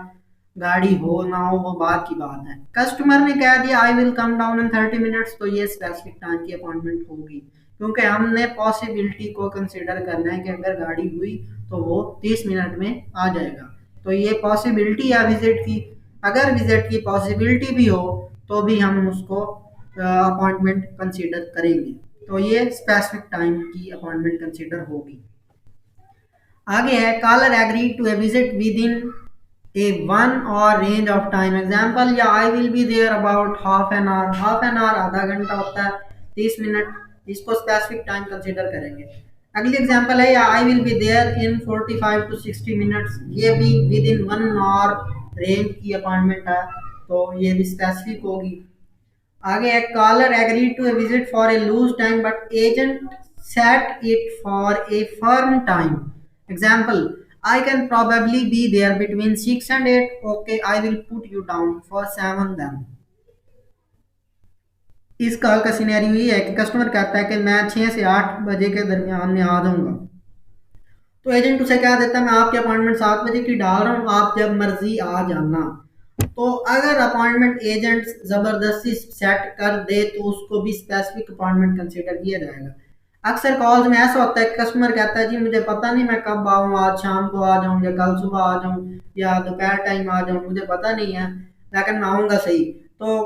गाड़ी हो ना हो वो बात की बात है। कस्टमर ने कह दिया आई will come down in 30 minutes, तो ये स्पेसिफिक टाइम की अपॉइंटमेंट होगी, क्योंकि हमने पॉसिबिलिटी को कंसीडर करना है कि अगर गाड़ी हुई तो वो 30 मिनट में आ जाएगा। तो ये पॉसिबिलिटी है विजिट की। अगर विजिट की पॉसिबिलिटी भी हो तो भी हम उसको अपॉइंटमेंट कंसीडर करेंगे। तो ये स्पेसिफिक टाइम की अपॉइंटमेंट कंसीडर होगी। आगे है caller agree to a visit within a one or range of time. Example, या I will be there about half an hour आधा घंटा होता है, 30 मिनट, इसको स्पेसिफिक टाइम कंसीडर करेंगे। अगली एग्जाम्पल है या I will be there in 45 to 60 minutes, ये भी विद इन 1 आवर रेंज की अपॉइंटमेंट है, तो ये भी स्पेसिफिक होगी। आगे है caller agree to a visit for a loose time but agent set it for a firm time. Example, I can probably be there between 6 and 8. Okay, I will put you down for 7 then. इस call का scenario ये है कि customer कहता है कि मैं 6 से 8 बजे के दरमियान में आ जाऊंगा, तो एजेंट उसे क्या देता है, मैं आपकी अपॉइंटमेंट 7 बजे की डाल रहा हूँ, आप जब मर्जी आ जाना। तो अगर अपॉइंटमेंट एजेंट जबरदस्ती सेट कर दे तो उसको भी स्पेसिफिक अपॉइंटमेंट कंसीडर किया जाएगा। अक्सर कॉल्स में ऐसा होता है कि कस्टमर कहता है जी मुझे पता नहीं मैं कब आऊँ, आज शाम को आ जाऊँ या कल सुबह आ जाऊँ या दोपहर टाइम आ जाऊँ, मुझे पता नहीं है लेकिन मैं आऊँगा सही। तो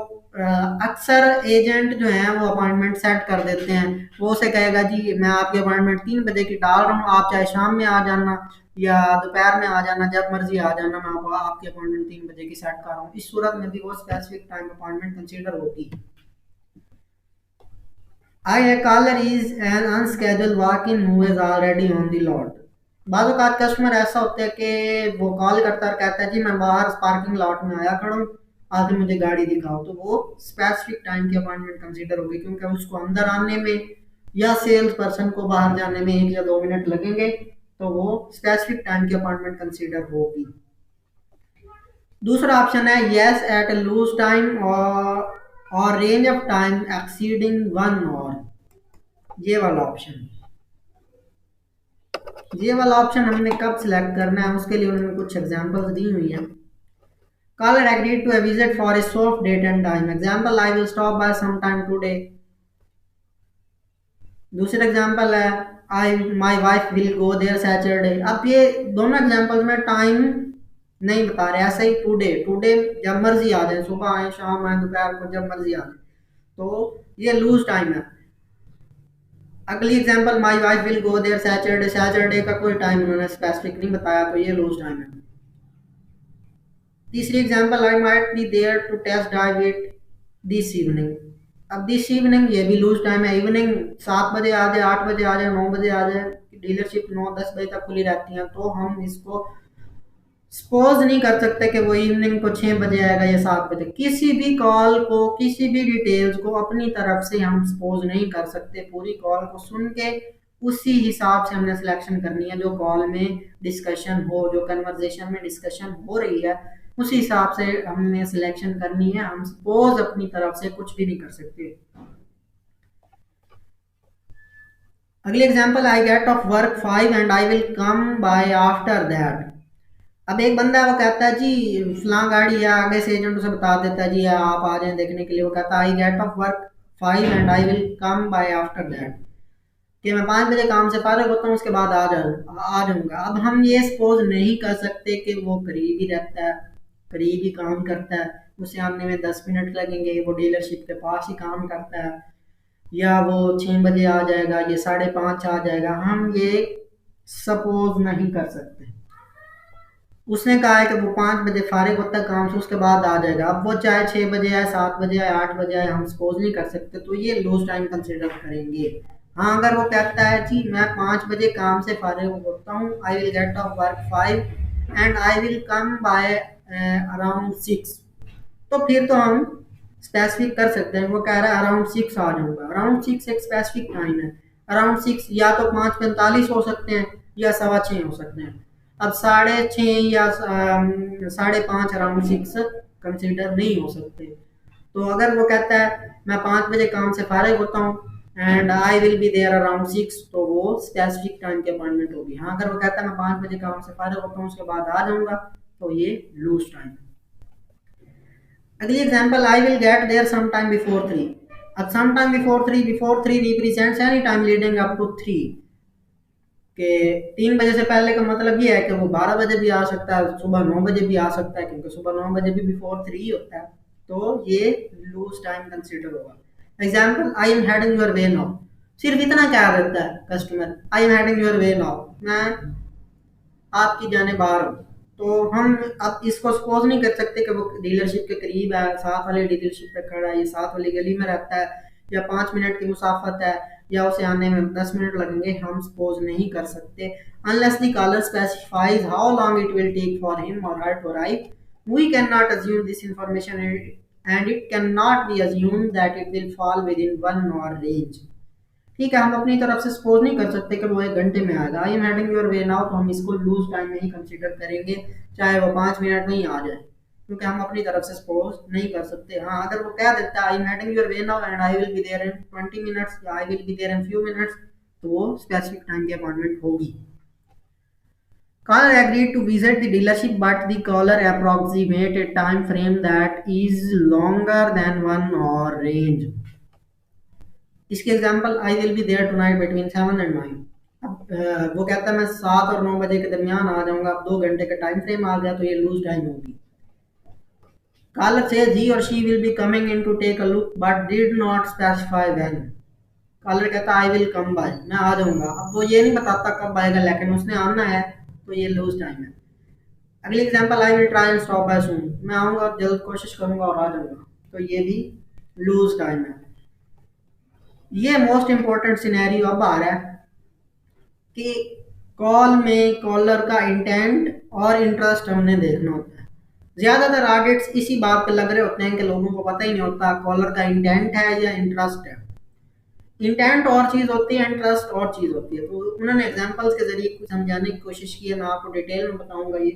अक्सर एजेंट जो है वो अपॉइंटमेंट सेट कर देते हैं, वो उसे कहेगा जी मैं आपकी अपॉइंटमेंट 3 बजे की डाल रहा हूँ, आप चाहे शाम में आ जाना या दोपहर में आ जाना, जब मर्जी आ जाना, मैं आपकी अपॉइंटमेंट 3 बजे की सेट कर रहा हूँ। इस सूरत में भी वो स्पेसिफिक टाइम अपॉइंटमेंट कंसीडर होगी। A caller is an unscheduled walk-in who is already on the lot. बाज़ औक़ात कस्टमर ऐसा होता है कि वो कॉल करता है और कहता है जी मैं बाहर पार्किंग लॉट में आया खड़ा हूँ, आके मुझे गाड़ी दिखाओ, तो वो स्पेसिफिक टाइम की अपॉइंटमेंट कंसीडर होगी, क्योंकि उसको अंदर आने में या सेल्स पर्सन को बाहर जाने में 1 या 2 मिनट लगेंगे, तो वो स्पेसिफिक टाइम की अपॉइंटमेंट कंसीडर होगी। दूसरा ऑप्शन है yes at a loose time or range of time exceeding 1 hour. ये वाला ऑप्शन हमने कब सिलेक्ट करना है, उसके लिए उन्होंने कुछ एग्जांपल्स दी हुई हैं। Caller agreed to a visit for a soft date and time. Example, I will stop by some time today. दूसरा एग्जांपल है I my wife will go there Saturday. अब ये दोनों एग्जांपल्स में टाइम नहीं बता रहे, ऐसे ही टुडे टुडे जब मर्जी आ जाए, सुबह आए शाम आए दोपहर को जब मर्जी आ जाए, तो ये लूज टाइम है। अगली example my wife will go there Saturday, Saturday का कोई टाइम उन्होंने स्पेसिफिक नहीं बताया, तो ये लूज टाइम है। तीसरी example I might be there to test drive it this evening. अब दिस इवनिंग ये भी लूज टाइम है, इवनिंग 7 बजे आ जाए, 8 बजे आ जाए, 9 बजे आ जाए, डीलरशिप 9-10 बजे तक खुली रहती है, तो हम इसको सपोज नहीं कर सकते कि वो इवनिंग को 6 बजे आएगा या 7 बजे। किसी भी कॉल को, किसी भी डिटेल्स को अपनी तरफ से हम सपोज नहीं कर सकते, पूरी कॉल को सुन के उसी हिसाब से हमने सिलेक्शन करनी है, जो कॉल में डिस्कशन हो, जो कन्वर्जेशन में डिस्कशन हो रही है उसी हिसाब से हमने सिलेक्शन करनी है, हम सपोज अपनी तरफ से कुछ भी नहीं कर सकते। अगली example, I get of work 5 and I will come by after that. अब एक बंदा है वो कहता है जी फलां गाड़ी है, आगे से एजेंट उसे बता देता है जी आप आ जाएं देखने के लिए, वो कहता है I get of work 5 and I will come by after that, कि मैं 5 बजे काम से फारिग होता हूँ उसके बाद आ जाऊँगा। अब हम ये सपोज नहीं कर सकते कि वो करीब ही रहता है, करीब ही काम करता है, उसे आने में 10 मिनट लगेंगे, वो डीलरशिप के पास ही काम करता है, या वो 6 बजे आ जाएगा, ये 5:30 आ जाएगा, हम ये सपोज नहीं कर सकते। उसने कहा है कि वो 5 बजे फारिग होता है काम से, उसके बाद आ जाएगा। अब वो चाहे 6 बजे आए, 7 बजे आए, 8 बजे आए, हम सपोज नहीं कर सकते, तो ये लूज टाइम कंसिडर करेंगे। हाँ, अगर वो कहता है जी मैं 5 बजे काम से फारिग होता हूँ, आई will gate of work 5 and I will come by around 6, तो फिर तो हम स्पेसिफिक कर सकते हैं। वो कह रहा है अराउंड 6 आ जाऊँगा, अराउंड 6 एक स्पेसिफिक टाइम है। अराउंड 6 या तो 5:45 हो सकते हैं या 6:15 हो सकते हैं। अब 6:30 या 5:30 अराउंड 6 कंसिडर नहीं हो सकते। तो अगर वो कहता है मैं 5 बजे काम से फारिग होता हूँ and I will be there around 6, तो वो स्पेसिफिक टाइम की अपॉइंटमेंट होगी। हाँ, अगर वो कहता है मैं 5 बजे काम से फारिग होता हूँ उसके बाद आ जाऊँगा, तो ये लूज टाइम है। अगली example, I will get there some time before 3। अब some time before 3 represents any time leading up to 3, कि 3 बजे से पहले का मतलब ये है कि वो 12 बजे भी आ सकता है, सुबह 9 बजे भी आ सकता है, क्योंकि सुबह 9 बजे भी बिफोर 3 होता है, तो ये लूज टाइम कंसिडर होगा। Example, I am heading your way now. सिर्फ इतना क्या देता है customer, I am heading your way now, मैं आपकी जाने बाहर हूँ। तो हम अब इसको सपोज नहीं कर सकते कि वो डीलरशिप के करीब है, साथ वाले डीलरशिप पे खड़ा है, ये साथ वाली गली में रहता है, या 5 मिनट की मुसाफत है, या उसे आने में 10 मिनट लगेंगे, हम सपोज नहीं कर सकते। Unless the caller specifies how long it will take for him or her to arrive we can not assume this information and it can not be assume that it will fall within 1 hour range. ठीक है, हम अपनी तरफ से suppose नहीं कर सकते कि वो 1 घंटे में आएगा। आई am heading your way now, तो हम इसको लूज टाइम में ही कंसीडर करेंगे, चाहे वो 5 मिनट में ही आ जाए, क्योंकि हम अपनी तरफ से सपोज नहीं कर सकते। हाँ, अगर वो कह देता है I am heading your way now and I will be there in 20 minutes या I will be there in few minutes, तो वो स्पेसिफिक टाइम की अपॉइंटमेंट होगी। Caller agreed to visit the dealership, but the caller approximated a time frame that is longer than 1 hour range. इसकी example I will be there tonight between 7 and 9। अब वो कहता है मैं 7 और 9 बजे के दरमियान आ जाऊंगा, अब 2 घंटे का टाइम फ्रेम आ गया, तो ये लूज टाइम होगी। कॉलर से ही और she will be coming in to take a look but did not specify when. Caller कहता है आई विल कम बाय, मैं आ जाऊंगा, अब वो ये नहीं बताता कब आएगा, लेकिन उसने आना है, तो ये लूज टाइम है। अगली example I will try and stop by soon, मैं आऊंगा, जल्द कोशिश करूंगा और आ जाऊंगा, तो ये भी लूज टाइम है। ये मोस्ट इंपॉर्टेंट सिनेरियो अब आ रहा है कि कॉल में कॉलर का इंटेंट और इंटरेस्ट हमने देखना होता है। ज्यादातर आडिट्स इसी बात पे लग रहे होते हैं कि लोगों को पता ही नहीं होता कॉलर का इंटेंट है या इंटरेस्ट है। इंटेंट और चीज होती है, इंटरेस्ट और चीज होती है। तो उन्होंने एग्जांपल्स के जरिए कुछ समझाने की कोशिश की है, मैं आपको डिटेल में बताऊंगा। ये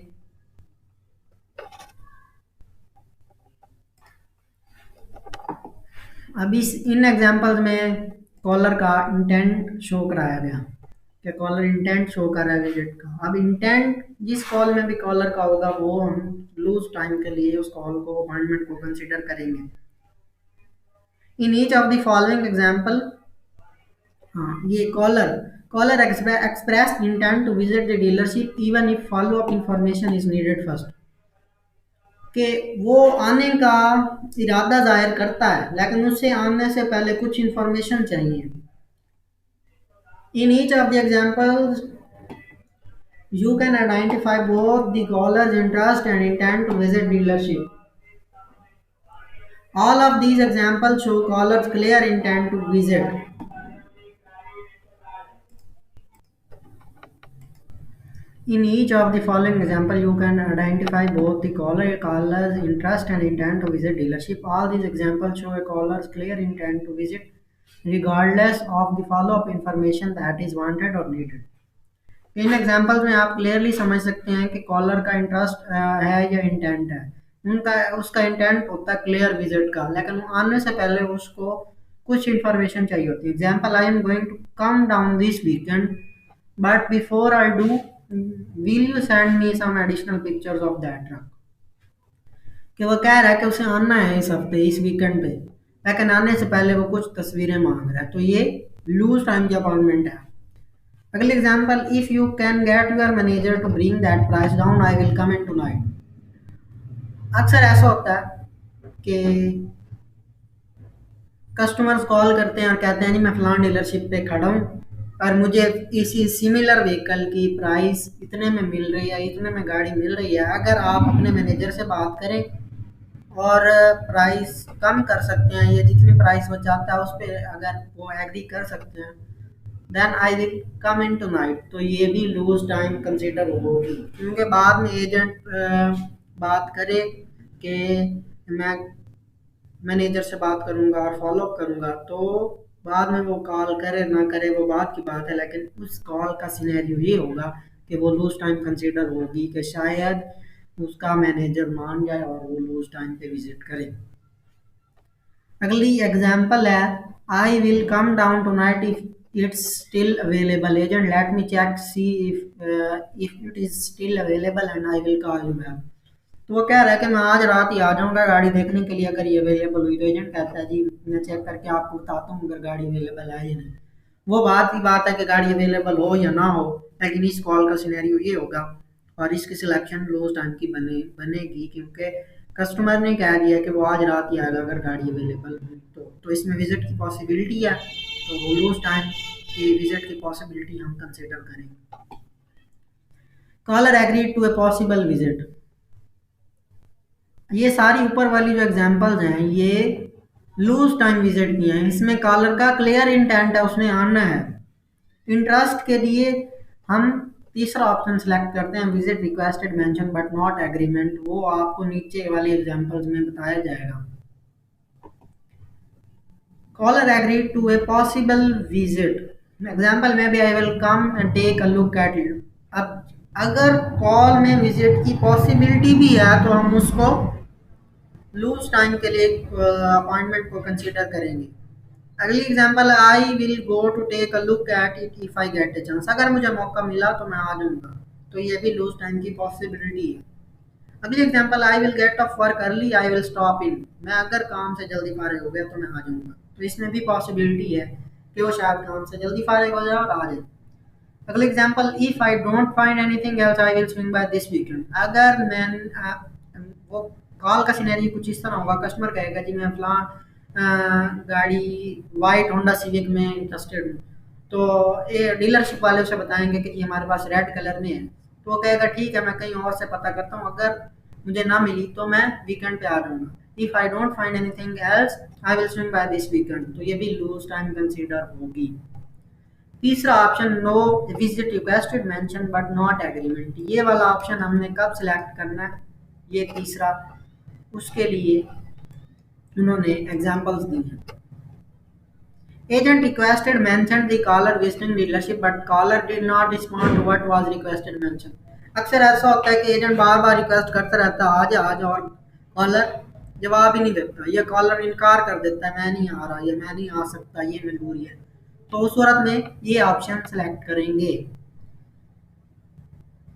अब इस इन एग्जांपल्स में कॉलर का इंटेंट शो कराया गया कि कॉलर इंटेंट शो कर रहा है विजिट का। अब इंटेंट जिस कॉल में भी कॉलर का होगा वो हम लूज टाइम के लिए उस कॉल को अपॉइंटमेंट को कंसीडर करेंगे। In each of the following example, हाँ ये caller express intent to visit the dealership even if follow up information is needed first, कि वो आने का इरादा जाहिर करता है लेकिन उससे आने से पहले कुछ इंफॉर्मेशन चाहिए। इन each of the examples you can identify both the caller's interest and intent to visit dealership. All of these examples show caller's clear intent to visit. In each of the following example, you can identify both the caller's interest and intent to visit dealership. All these examples show a caller's clear intent to visit regardless of the follow-up information that is wanted or needed. In examples में आप clearly समझ सकते हैं कि collar का interest है या intent है। उनका उसका इंटेंट होता है क्लियर विजिट का, लेकिन आने से पहले उसको कुछ इंफॉर्मेशन चाहिए होती है। Example I am going to come down this weekend but before I do will you send me some additional pictures of that truck. कि वो कह रहा है कि उसे आना है इस हफ्ते इस वीकेंड पे, लेकिन आने से पहले वो कुछ तस्वीरें मांग रहा है, तो ये लूज टाइम की अपॉइंटमेंट है। अगले example, if you can get your manager to bring that price down I will come in tonight. अक्सर ऐसा होता है कि कस्टमर्स कॉल करते हैं और कहते हैं जी मैं फलान डीलरशिप पे खड़ा हूँ और मुझे इसी सिमिलर व्हीकल की प्राइस इतने में मिल रही है, इतने में गाड़ी मिल रही है, अगर आप अपने मैनेजर से बात करें और प्राइस कम कर सकते हैं या जितनी प्राइस वो चाहता है उस पर अगर वो एग्री कर सकते हैं then I will come in tonight, तो ये भी लूज टाइम कंसिडर होगी। क्योंकि बाद में एजेंट बात करे कि मैं मैनेजर से बात करूंगा और फॉलो अप करूंगा, तो बाद में वो कॉल करे ना करे वो बात की बात है, लेकिन उस कॉल का सिनेरियो ये होगा कि वो लूज टाइम कंसिडर होगी कि शायद उसका मैनेजर मान जाए और वो लूज टाइम पे विजिट करे। अगली एग्जांपल है I will come down tonight if it's still available agent let me check see if it is still available and I will call you back. तो वो कह रहा है कि मैं आज रात ही आ जाऊंगा गाड़ी देखने के लिए अगर ये अवेलेबल हुई, तो एजेंट कहता है जी मैं चेक करके आपको बताता हूँ अगर गाड़ी अवेलेबल है या नहीं। वो बात ही बात है कि गाड़ी अवेलेबल हो या ना हो, लेकिन इस कॉल का सिनेरियो ये होगा और इसकी सिलेक्शन लूज टाइम की बनेगी क्योंकि कस्टमर ने कह दिया कि वो आज रात ही आएगा अगर गाड़ी अवेलेबल हो, तो इसमें विजिट की पॉसिबिलिटी है। तो लूज टाइम की विजिट की पॉसिबिलिटी हम कंसिडर करेंगे। Caller agreed to a possible visit. ये सारी ऊपर वाली जो एग्जांपल्स हैं ये लूज टाइम विजिट की हैं। इसमें कॉलर का क्लियर इंटेंट है, उसने आना है। इंटरेस्ट के लिए हम तीसरा ऑप्शन सेलेक्ट करते हैं, visit requested mention but not agreement. वो आपको नीचे वाली एग्जांपल्स में बताया जाएगा। Caller agreed to a possible visit. Example में भी I will come and take a look at it. अब अगर कॉल में विजिट की पॉसिबिलिटी भी है तो हम उसको लूज टाइम के लिए अपॉइंटमेंट को कंसीडर करेंगे। अगली example, I will go to take a look at it if I get a chance. अगर मुझे मौका मिला तो मैं आ जाऊंगा, तो ये भी लूज टाइम की पॉसिबिलिटी है। अगली example, I will gate of work early I will stop in. मैं अगर काम से जल्दी फारिग हो गया तो मैं आ जाऊंगा, तो इसमें भी पॉसिबिलिटी है कि वो शायद काम से जल्दी फारिग हो जाए और आ जाए। अगली example, if I don't find anything else I will swing by this weekend. अगर मैं वो कॉल का सिनेरियो कुछ इस तरह होगा, कस्टमर कहेगा जी मैं फलां गाड़ी वाइट होंडा सिविक में इंटरेस्टेड हूँ, तो ये डीलरशिप वाले उसे बताएंगे कि जी हमारे पास रेड कलर में है। तो वो कहेगा ठीक है मैं कहीं और से पता करता हूँ, अगर मुझे ना मिली तो मैं वीकेंड पे आ जाऊँगा। If I don't find anything else I will swing by this weekend. तो ये भी लूज टाइम कंसीडर होगी। तीसरा option, no visit requested mention but not agreement. ये वाला ऑप्शन हमने कब सिलेक्ट करना है, ये तीसरा, उसके लिए उन्होंने एग्जांपल्स दी हैं। Agent requested mention the caller visiting dealership but caller did not respond to what was requested mention. अक्सर ऐसा होता है कि एजेंट बार बार रिक्वेस्ट करता रहता है आ जा, और कॉलर जवाब ही नहीं देता, या कॉलर इनकार कर देता है, मैं नहीं आ रहा, या मैं नहीं आ सकता, ये मजबूरी है। तो उस सूरत में ये ऑप्शन सेलेक्ट करेंगे।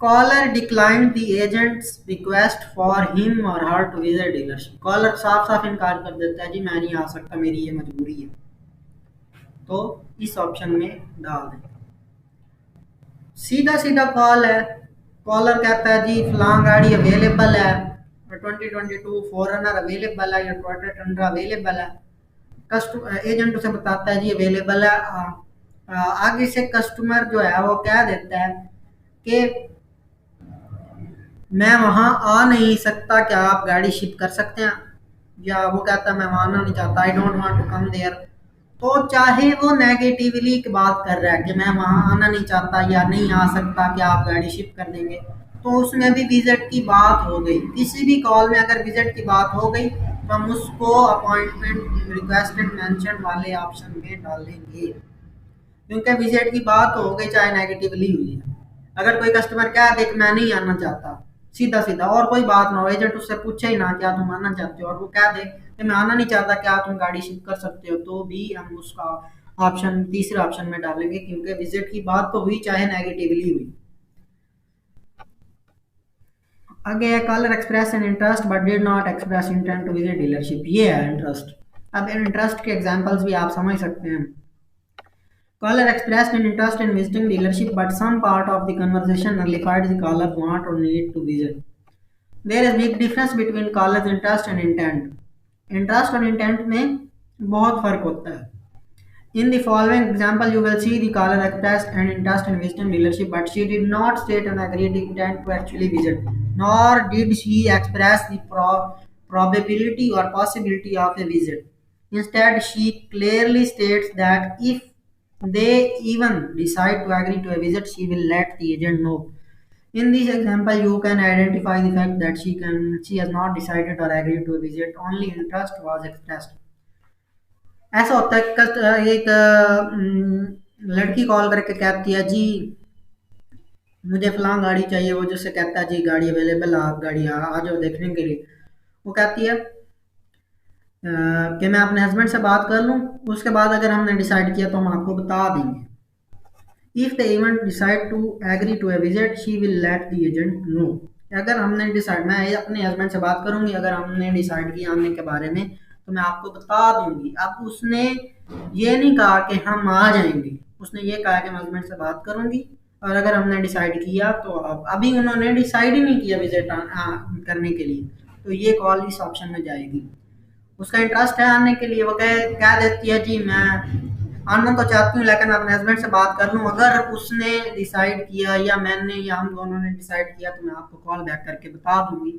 Caller declined the agent's request for him or her to visit dealership. कॉलर साफ साफ इनकार कर देता है जी मैं नहीं आ सकता, मेरी ये मजबूरी है, तो इस ऑप्शन में डाल दें। सीधा सीधा कॉल है, कॉलर कहता है जी फलां गाड़ी अवेलेबल है, 2022 फॉरनर अवेलेबल है या टोयोटा टंड्रा अवेलेबल है। एजेंट उसे बताता है जी अवेलेबल है। आगे से कस्टमर जो है वो कह देता है कि मैं वहाँ आ नहीं सकता, क्या आप गाड़ी शिप कर सकते हैं, या वो कहता है मैं वहाँ आना नहीं चाहता, I don't want to come there. तो चाहे वो नेगेटिवली की बात कर रहा है कि मैं वहाँ आना नहीं चाहता या नहीं आ सकता, क्या आप गाड़ी शिप कर देंगे, तो उसमें भी विजिट की बात हो गई। किसी भी कॉल में अगर विजिट की बात हो गई तो हम उसको अपॉइंटमेंट रिक्वेस्टेड मेंशन वाले ऑप्शन में डालेंगे, क्योंकि विजिट की बात हो गई चाहे नेगेटिवली हुई है। अगर कोई कस्टमर कह दे कि मैं नहीं आना चाहता सीधा सीधा, और कोई बात ना हो, एजेंट उससे पूछे ही ना क्या तुम आना चाहते हो, और वो कह दे कि मैं आना नहीं चाहता, क्या तुम गाड़ी शिप कर सकते हो, तो भी हम उसका ऑप्शन तीसरे ऑप्शन में डालेंगे, क्योंकि विजिट की बात तो हुई चाहे नेगेटिवली हुई। आगे caller express an interest but did not express intent to visit dealership. ये है इंटरेस्ट। अब इंटरेस्ट के एग्जांपल्स भी आप समझ सकते हैं। Caller expressed an interest in visiting dealership, but some part of the conversation nullified the caller want or need to visit. There is big difference between caller's interest and intent. Interest और intent में बहुत फर्क होता है। In the following example, you will see the caller expressed an interest in visiting dealership, but she did not state an agreed intent to actually visit, nor did she express the probability or possibility of a visit. Instead, she clearly states that if they even decide to agree to a visit, she will let the agent know. In this example, you can identify the fact that she has not decided or agreed to a visit, only interest was expressed. ऐसा होता है एक लड़की call करके कहती है जी मुझे फलां गाड़ी चाहिए, वो जिससे कहता है जी गाड़ी अवेलेबल है, आप गाड़ी आ जाओ देखने के लिए। वो कहती है कि मैं अपने हस्बैंड से बात कर लूँ, उसके बाद अगर हमने डिसाइड किया तो हम आपको बता देंगे। If the agent decide to agree to a visit she will let the agent know. अगर हमने डिसाइड, मैं अपने हस्बैंड से बात करूंगी, अगर हमने डिसाइड किया आने के बारे में तो मैं आपको बता दूंगी। अब उसने ये नहीं कहा कि हम आ जाएंगे, उसने ये कहा कि मैं हस्बैंड से बात करूंगी, और अगर हमने डिसाइड किया तो अभी उन्होंने डिसाइड ही नहीं किया विजिट करने के लिए, तो ये कॉल इस ऑप्शन में जाएगी। उसका इंटरेस्ट है आने के लिए, वो कह देती है जी मैं आना तो चाहती हूँ लेकिन अपने हस्बैंड से बात कर लूँ, अगर उसने डिसाइड किया या मैंने या हम दोनों ने डिसाइड किया तो मैं आपको कॉल बैक करके बता दूंगी,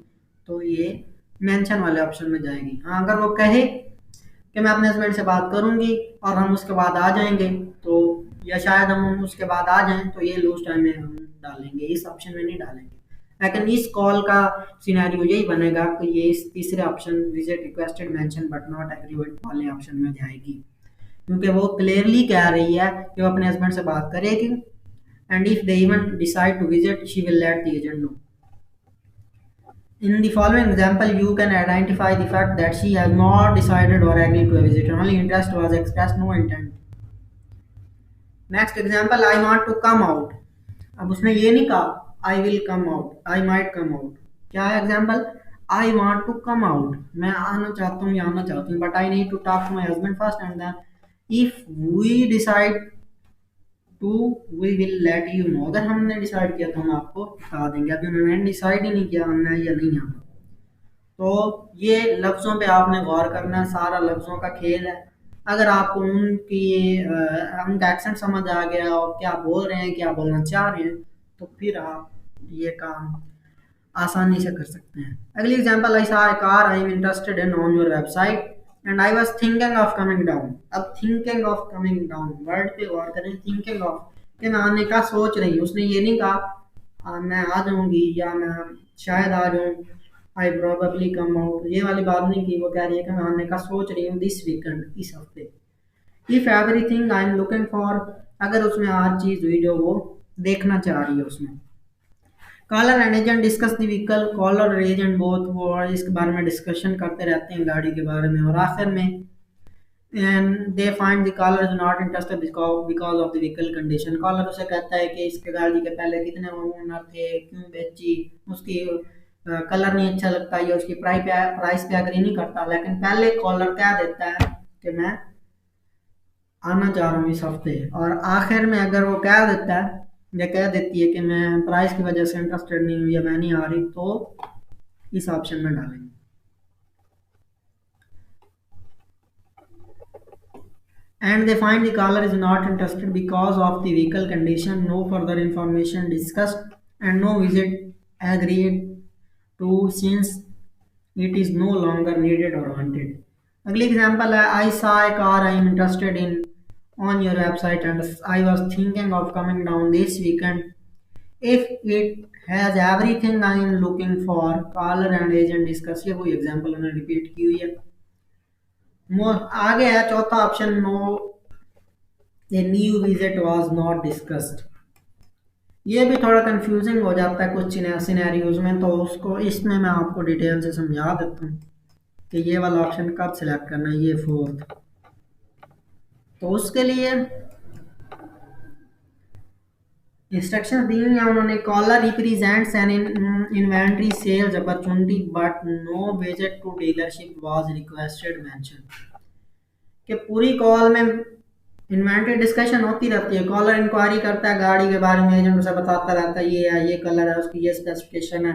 तो ये मेंशन वाले ऑप्शन में जाएगी। हाँ, अगर वो कहे कि मैं अपने हस्बैंड से बात करूंगी और हम उसके बाद आ जाएंगे, तो या शायद हम उसके बाद आ जाएं, तो ये लूज टाइम में हम डालेंगे, इस ऑप्शन में नहीं डालेंगे। लेकिन इस कॉल का सिनेरियो यही बनेगा कि ये इस तीसरे option visit requested mention but not aggravate वाले ऑप्शन में जाएगी, क्योंकि वो क्लियरली कह रही है कि वो अपने हस्बैंड से बात करेगी, and if they even decide to visit she will let the agent know. In the following example, you can identify the fact that she has not decided or agreed to a visit. Only interest was expressed, no intent. Next example, I want to come out. अब उसने ये नहीं कहा I will come out, I might come out. क्या है example? I want to come out. मैं आना चाहता हूँ या आना चाहती हूँ, but I need to talk to my husband first, and then if we decide to we will let you know. अगर हमने डिसाइड किया तो हम आपको बता देंगे। अभी उन्होंने डिसाइड ही नहीं किया आना है या नहीं आना। तो ये लफ्ज़ों पे आपने गौर करना है, सारा लफ्ज़ों का खेल है। अगर आपको उनका एक्सेंट समझ आ गया और क्या बोल रहे हैं, क्या बोलना चाह रहे हैं, तो फिर आप ये काम आसानी से कर सकते हैं। अगली example, I saw a car I am interested in on your website and I was thinking of coming down. अब thinking of coming down word पे गौर करें। थिंकिंग ऑफ कि मैं आने का सोच रही हूँ, उसने ये नहीं कहा मैं आ जाऊंगी या मैं शायद आ जाऊँ, आई प्रोबेबली कम आउट, ये वाली बात नहीं की। वो कह रही है कि मैं आने का सोच रही हूँ दिस वीकेंड, इस हफ्ते। If everything I am looking for, अगर उसमें हर चीज हुई जो वो देखना चाह रही है उसमें। Caller and agent discuss the vehicle, caller और एजेंट बोथ वो इसके बारे में डिस्कशन करते रहते हैं गाड़ी के बारे में, और आखिर में and they find the caller is not interested because of the vehicle condition. Caller उसे कहता है कि इसके गाड़ी के पहले कितने ओनर थे, क्यों बेची, उसकी कलर नहीं अच्छा लगता या उसकी प्राइस पे एग्री नहीं करता, लेकिन पहले कॉलर कह देता है कि मैं आना चाह रहा हूँ इस हफ्ते, और आखिर में अगर वो कह देता है या कह देती है कि मैं प्राइस की वजह से इंटरेस्टेड नहीं हूँ या मैं नहीं आ रही, तो इस ऑप्शन में डालेंगे। And they find the caller is not interested because of the vehicle condition, no further information discussed, and no visit agreed to since it is no longer needed or wanted. अगली example है, I saw a car I am interested in on your website and I was thinking of coming down this weekend. If it has everything I am looking for, caller and agent discuss। ये कोई example उन्होंने repeat की हुई है। आगे है चौथा option, no a new visit was not discussed. ये भी थोड़ा कंफ्यूजिंग हो जाता है कुछ सिनेरियोज में, तो उसको इसमें मैं आपको डिटेल से समझा देता हूँ कि ये वाला ऑप्शन कब सिलेक्ट करना है, ये फोर्थ। तो उसके लिए इंस्ट्रक्शन दी हुई हैं उन्होंने। Caller represents an inventory sales opportunity but no visit to dealership was requested mention. कि पूरी कॉल में इन्वेंट्री डिस्कशन होती रहती है, कॉलर इंक्वायरी करता है गाड़ी के बारे में, एजेंट उसे बताता रहता है ये है, ये कलर है, उसकी ये स्पेसिफिकेशन है,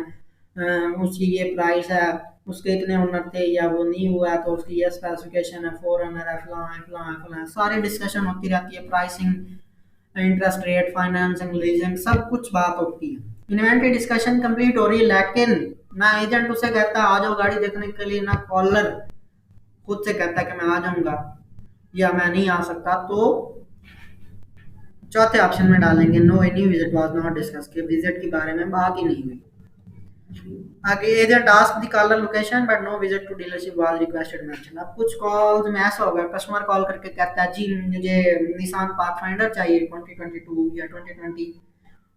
उसकी ये प्राइस है, उसके इतने ओनर थे या वो नहीं हुआ है तो उसकी ये स्पेसिफिकेशन है, 4 ओनर है, फलां है फलां है फलां है, सारी डिस्कशन होती रहती है। Pricing, interest rate, financing, leasing, सब कुछ बात होती है। इन्वेंट्री डिस्कशन कंप्लीट हो रही है, लेकिन ना एजेंट उसे कहता है आ जाओ गाड़ी देखने के लिए, ना कॉलर खुद से कहता है कि मैं आ जाऊंगा या मैं नहीं आ सकता, तो चौथे ऑप्शन में डालेंगे no any visit was not discuss, के विजिट के बारे में बात ही नहीं हुई। आगे, agent ask the caller location but no visit to dealership was requested mention. अब कुछ कॉल्स में ऐसा होगा, कस्टमर कॉल करके कहता है जी मुझे निसान पाथफाइंडर चाहिए 2022 या 2020,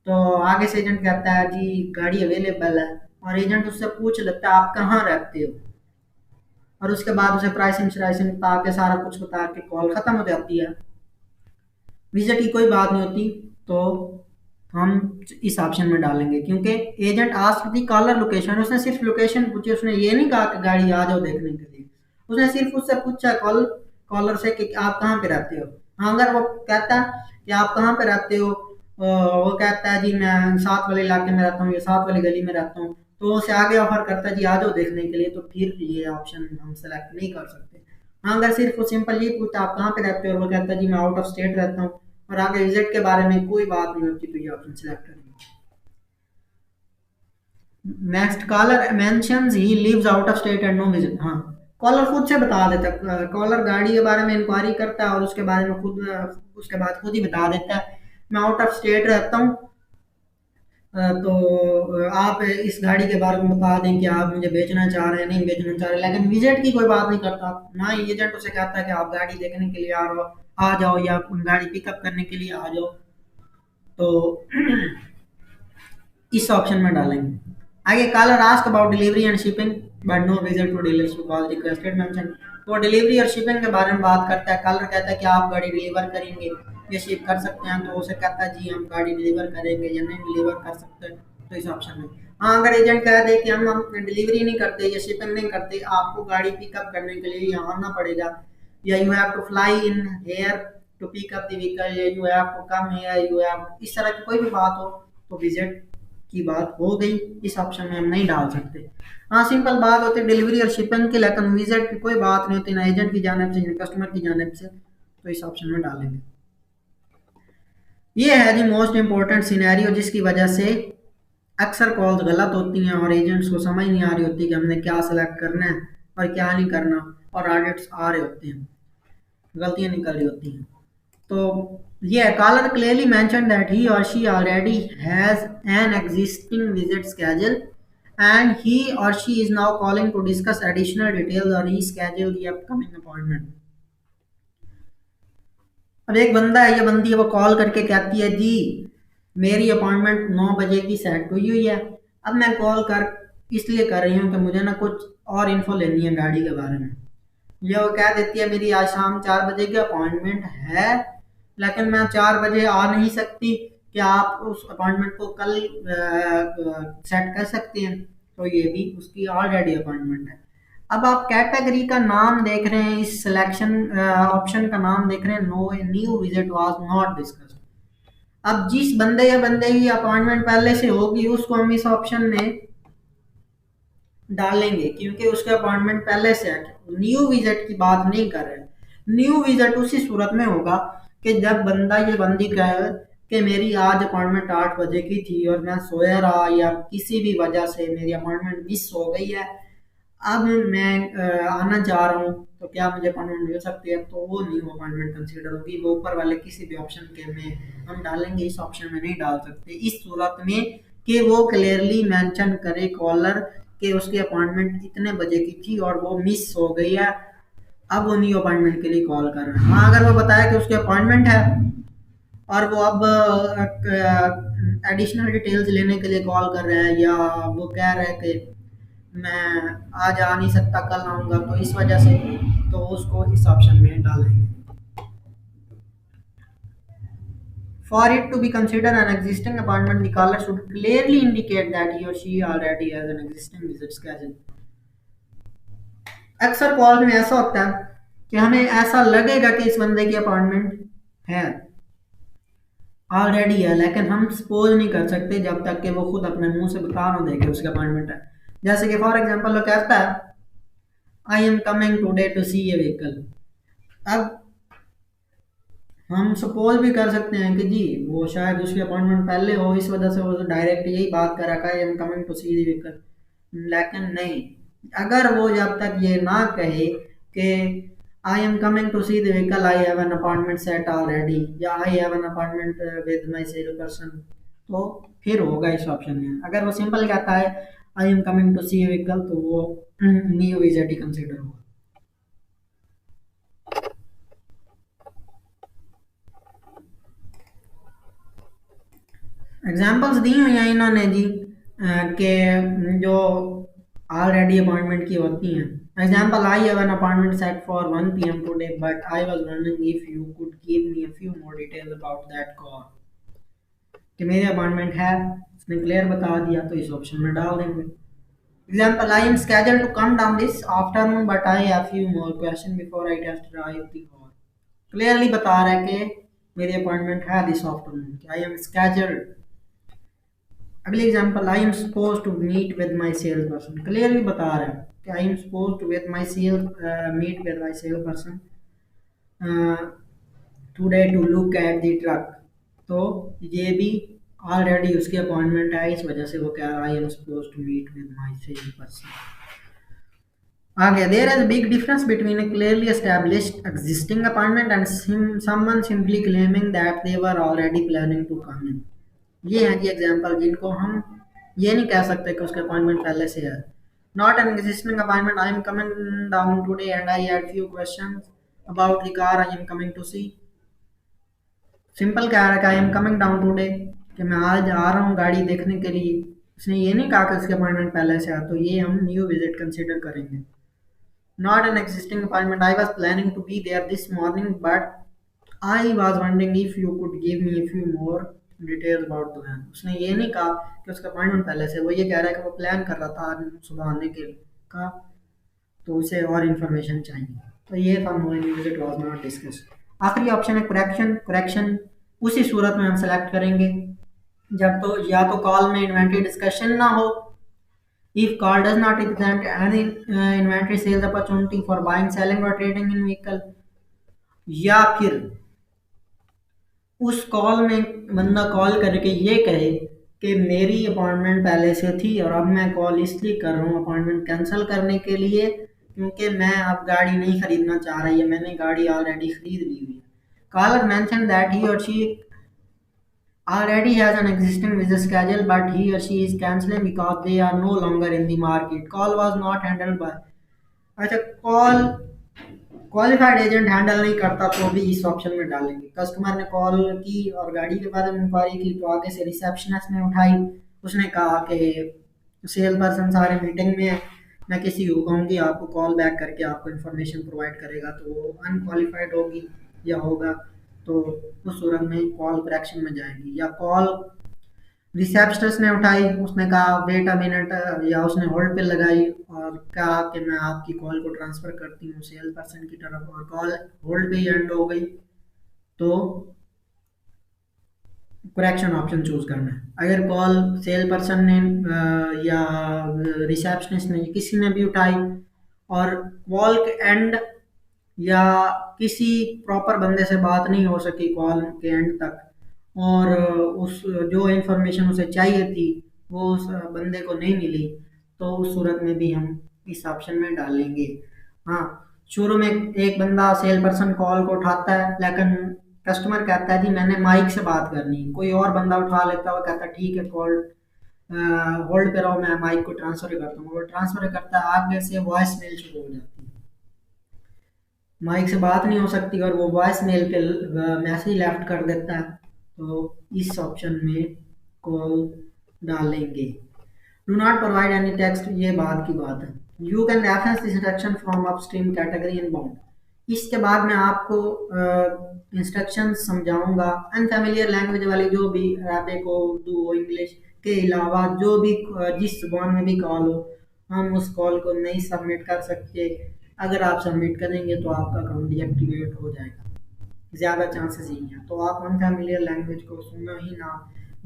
तो आगे से एजेंट कहता है जी गाड़ी अवेलेबल है, और एजेंट उससे पूछ लेता है आप कहाँ रहते हो, और उसके बाद उसे प्राइसिंग श्राइसिंग बता के सारा कुछ बता के कॉल खत्म हो जाती है। विजिट की कोई बात नहीं होती, तो हम इस ऑप्शन में डालेंगे, क्योंकि agent asked the caller location, उसने सिर्फ लोकेशन पूछी, उसने ये नहीं कहा कि गाड़ी आ जाओ देखने के लिए, उसने सिर्फ उससे पूछा कॉलर से कि आप कहाँ पे रहते हो। हाँ, अगर वो कहता कि आप कहाँ पे रहते हो, वो कहता है जी मैं साथ वाले इलाके में रहता हूँ या साथ वाली गली में रहता हूँ, तो उसे आगे ऑफर करता है जी आ जाओ देखने के लिए, तो फिर ये ऑप्शन हम सेलेक्ट नहीं कर सकते। हाँ, अगर सिर्फ वो सिंपल ये पूछता आप कहाँ पे रहते हो और वो कहता है जी मैं आउट ऑफ स्टेट रहता हूँ, और आगे विजिट के बारे में कोई बात नहीं होती, तो ये ऑप्शन सिलेक्ट करेंगे। Next, caller mentions he lives out of state and no visit. हाँ, कॉलर खुद से बता देता है, कॉलर गाड़ी के बारे में इंक्वायरी करता है और उसके बारे में खुद उसके बाद खुद ही बता देता है मैं आउट ऑफ स्टेट रहता हूँ। तो आप इस गाड़ी के बारे में बता दें कि आप मुझे बेचना चाह रहे हैं, नहीं बेचना चाह रहे, लेकिन विजिट की कोई बात नहीं करता। ना ही एजेंट उसे कहता है कि आप गाड़ी देखने के लिए आ रहे हो, आ जाओ, या गाड़ी पिकअप करने के लिए आ जाओ। तो इस ऑप्शन में डालेंगे। आगे, caller ask about delivery and shipping but no visit to dealership was requested mention. तो डिलीवरी और शिपिंग के बारे में बात करता है। कॉलर कहता है कि आप गाड़ी डिलीवर करेंगे या शिप कर सकते हैं, तो उसे कहता है जी हम गाड़ी डिलीवर करेंगे या नहीं डिलीवर कर सकते, तो इस ऑप्शन में। हाँ, अगर एजेंट कह दे कि हम डिलीवरी नहीं करते या शिपिंग नहीं करते, आपको गाड़ी पिकअप करने के लिए यहाँ आना पड़ेगा, या you have to fly in here to pick up the vehicle, या you have to come here, you have, इस तरह की कोई भी बात हो तो विजिट की बात हो गई, इस ऑप्शन में हम नहीं डाल सकते। हाँ, सिंपल बात होती है डिलीवरी और शिपिंग की, लेकिन विजिट की कोई बात नहीं होती ना एजेंट की जानिब से ना कस्टमर की जानिब से, तो इस ऑप्शन में डालेंगे। ये है जी मोस्ट इंपॉर्टेंट सिनेरियो, जिसकी वजह से अक्सर कॉल्स गलत होती हैं और एजेंट्स को समझ नहीं आ रही होती कि हमने क्या सिलेक्ट करना है और क्या नहीं करना, और ऑडिट्स आ रहे होते हैं, गलतियां निकल रही होती हैं। तो ये caller clearly mention that he और she already has an existing visit schedule and he और she is now calling to discuss additional details or reschedule the upcoming appointment. अब एक बंदा है या बंदी है, वो कॉल करके कहती है जी मेरी अपॉइंटमेंट 9 बजे की सेट हुई है। अब मैं कॉल कर इसलिए कर रही हूँ कि मुझे ना कुछ और इन्फो लेनी है गाड़ी के बारे में। ये वो कह देती है मेरी आज शाम 4 बजे की अपॉइंटमेंट है, लेकिन मैं 4 बजे आ नहीं सकती, क्या आप उस अपॉइंटमेंट को कल सेट कर सकते हैं, तो ये भी उसकी ऑलरेडी अपॉइंटमेंट है। अब आप कैटेगरी का नाम देख रहे हैं, इस सिलेक्शन ऑप्शन का नाम देख रहे हैं, no new visit was not discussed. अब जिस बंदे या बंदे की अपॉइंटमेंट पहले से होगी उसको हम इस ऑप्शन में डालेंगे, क्योंकि उसके अपॉइंटमेंट पहले से है। न्यू विजिट की बात नहीं कर रहे। न्यू विजिट उसी सूरत में होगा कि जब बंदा या बंदी कहे कि मेरी आज अपॉइंटमेंट 8 बजे की थी और मैं सोया रहा या किसी भी वजह से मेरी अपॉइंटमेंट मिस हो गई है, अब मैं आना चाह रहा हूँ, तो क्या मुझे अपॉइंटमेंट मिल सकती है, तो वो न्यू अपॉइंटमेंट कंसीडर होगी। वो ऊपर वाले किसी भी ऑप्शन के में हम डालेंगे, इस ऑप्शन में नहीं डाल सकते, इस सूरत में कि वो क्लियरली मेंशन करे कॉलर कि उसकी अपॉइंटमेंट इतने बजे की थी और वो मिस हो गई है, अब वो न्यू अपॉइंटमेंट के लिए कॉल कर रहा है। हाँ, अगर वो बताया कि उसकी अपॉइंटमेंट है और वो अब एडिशनल डिटेल्स लेने के लिए कॉल कर रहा है, या वो कह रहा है कि मैं आज आ नहीं सकता कल आऊँगा, तो इस वजह से तो उसको इस ऑप्शन में डालेंगे। For it to be considered an existing appointment, the caller should clearly indicate that he or she already has an existing visit schedule. अक्सर कॉल में ऐसा होता है कि हमें ऐसा लगेगा कि इस बंदे की अपॉइंटमेंट है, ऑलरेडी है, लेकिन हम सपोज नहीं कर सकते जब तक कि वो खुद अपने मुंह से बता ना दे कि उसकी अपॉइंटमेंट है। जैसे कि फॉर एग्जांपल वो कहता है I am coming today to see a vehicle. अब हम सपोज भी कर सकते हैं कि जी वो शायद उसकी अपॉइंटमेंट पहले हो, इस वजह से वो डायरेक्ट यही बात कर रखा है I am coming to see the vehicle, लेकिन नहीं, अगर वो जब तक ये ना कहे कि I am coming to see the vehicle, I have an appointment set already, या I have an appointment with my sale person, तो फिर होगा इस ऑप्शन में। अगर वो सिंपल कहता है I am coming to see a vehicle, तो वो न्यू विजिट ही कंसिडर होगा। एग्जाम्पल्स दी हुई हैं इन्होंने जी कि जो ऑलरेडी अपॉइंटमेंट की होती हैं। Example, I have an appointment set for 1 PM today but I was wondering if you could give me a few more details about that call, कि मेरी अपॉइंटमेंट है, उसने क्लियर बता दिया, तो इस ऑप्शन में डाल देंगे। Example, I am scheduled to come down this afternoon but I have few more question before I test drive the call. Clearly बता रहा है कि मेरी अपॉइंटमेंट है this afternoon, I am scheduled. अगली example, I am suppose to meet with my sales person, clearly बता रहा है कि I am suppose to with my sale meet with my sale person today to look at the truck. तो ये भी already उसकी appointment है, इस वजह से वो कह रहा है I am suppose to meet with my sale person. आगे, there is big difference between a clearly established existing appointment and someone simply claiming that they were already planning to come in। ये है जी example जिनको हम ये नहीं कह सकते कि उसके अपॉइंटमेंट पहले से है। Not an existing appointment, I am coming down today and I had few questions about the car I am coming to see. Simple कह रहा है कि I am coming down today, कि मैं आज आ रहा हूँ गाड़ी देखने के लिए। उसने ये नहीं कहा कि उसके अपॉइंटमेंट पहले से है, तो ये हम न्यू विजिट कंसिडर करेंगे। Not an existing appointment. I was planning to be there this morning, but I was wondering if you could give me a few more details about the van। उसने ये नहीं कहा कि उसका appointment पहले से, वो ये कह रहा है कि वो प्लान कर रहा था आज सुबह आने के का, तो उसे और इन्फॉर्मेशन चाहिए। तो ये था no any visit was not discussed. आखिरी ऑप्शन है करेक्शन। करेक्शन उसी सूरत में हम सेलेक्ट करेंगे जब तो या तो कॉल में इन्वेंट्री डिस्कशन ना हो, if call does not represent any inventory sales opportunity for buying, selling or trading in vehicle, या फिर उस कॉल में बंदा कॉल करके ये कहे कि मेरी अपॉइंटमेंट पहले से थी और अब मैं कॉल इसलिए कर रहा हूँ अपॉइंटमेंट कैंसिल करने के लिए, क्योंकि मैं अब गाड़ी नहीं खरीदना चाह रही है, मैंने गाड़ी ऑलरेडी खरीद ली हुई है। कॉलर मेंशन दैट ही और she already has an existing visit schedule, but he or she is cancelling because they are no longer in the market। Call was not handled by, अच्छा call qualified agent handle नहीं करता तो भी इस option में डालेंगे। Customer ने call की और गाड़ी के बारे में इंक्वायरी की, तो आगे से रिसेप्शनिस्ट ने उठाई, उसने कहा कि सेल पर्सन सारे मीटिंग में है, मैं किसी को कहूँगी आपको कॉल बैक करके आपको इन्फॉर्मेशन प्रोवाइड करेगा, तो वो अनक्वालिफाइड होगी या होगा, तो उस सूरत में कॉल करेक्शन में जाएगी। या कॉल रिसेप्शनिस्ट ने उठाई, उसने कहा वेट अ मिनट, या उसने होल्ड पे लगाई और कहा कि मैं आपकी कॉल को ट्रांसफ़र करती हूँ सेल पर्सन की तरफ, और कॉल होल्ड पे ही एंड हो गई, तो करेक्शन ऑप्शन चूज करना है। अगर कॉल सेल पर्सन ने या रिसेप्शनिस्ट ने किसी ने भी उठाई और कॉल के एंड या किसी प्रॉपर बंदे से बात नहीं हो सकी कॉल के एंड तक, और उस जो इंफॉर्मेशन उसे चाहिए थी वो उस बंदे को नहीं मिली, तो उस सूरत में भी हम इस ऑप्शन में डालेंगे। हाँ, शुरू में एक बंदा सेल पर्सन कॉल को उठाता है, लेकिन कस्टमर कहता है जी मैंने माइक से बात करनी है, कोई और बंदा उठा लेता है, वो कहता है ठीक है कॉल होल्ड पे रहो, मैं माइक को ट्रांसफ़र करता हूँ, वो ट्रांसफ़र करता है, आगे से वॉइस मेल शुरू हो जाती है, माइक से बात नहीं हो सकती और वो वॉइस मेल पे मैसेज लेफ्ट कर देता है, तो इस ऑप्शन में कॉल डालेंगे। Do not provide any text, ये बात की बात है। You can reference this instruction from upstream category in bound. इसके बाद मैं आपको इंस्ट्रक्शन समझाऊंगा अनफेमिलियर लैंग्वेज वाली, जो भी अरबिक हो, उर्दू हो, इंग्लिश के अलावा जो भी जिस जुबान में भी कॉल हो, हम उस कॉल को नहीं सबमिट कर सकते। अगर आप सबमिट करेंगे तो आपका अकाउंट डीएक्टिवेट हो जाएगा, ज़्यादा चांसेस यही हैं। तो आप अनफेमिलियर लैंग्वेज को सुनना ही ना,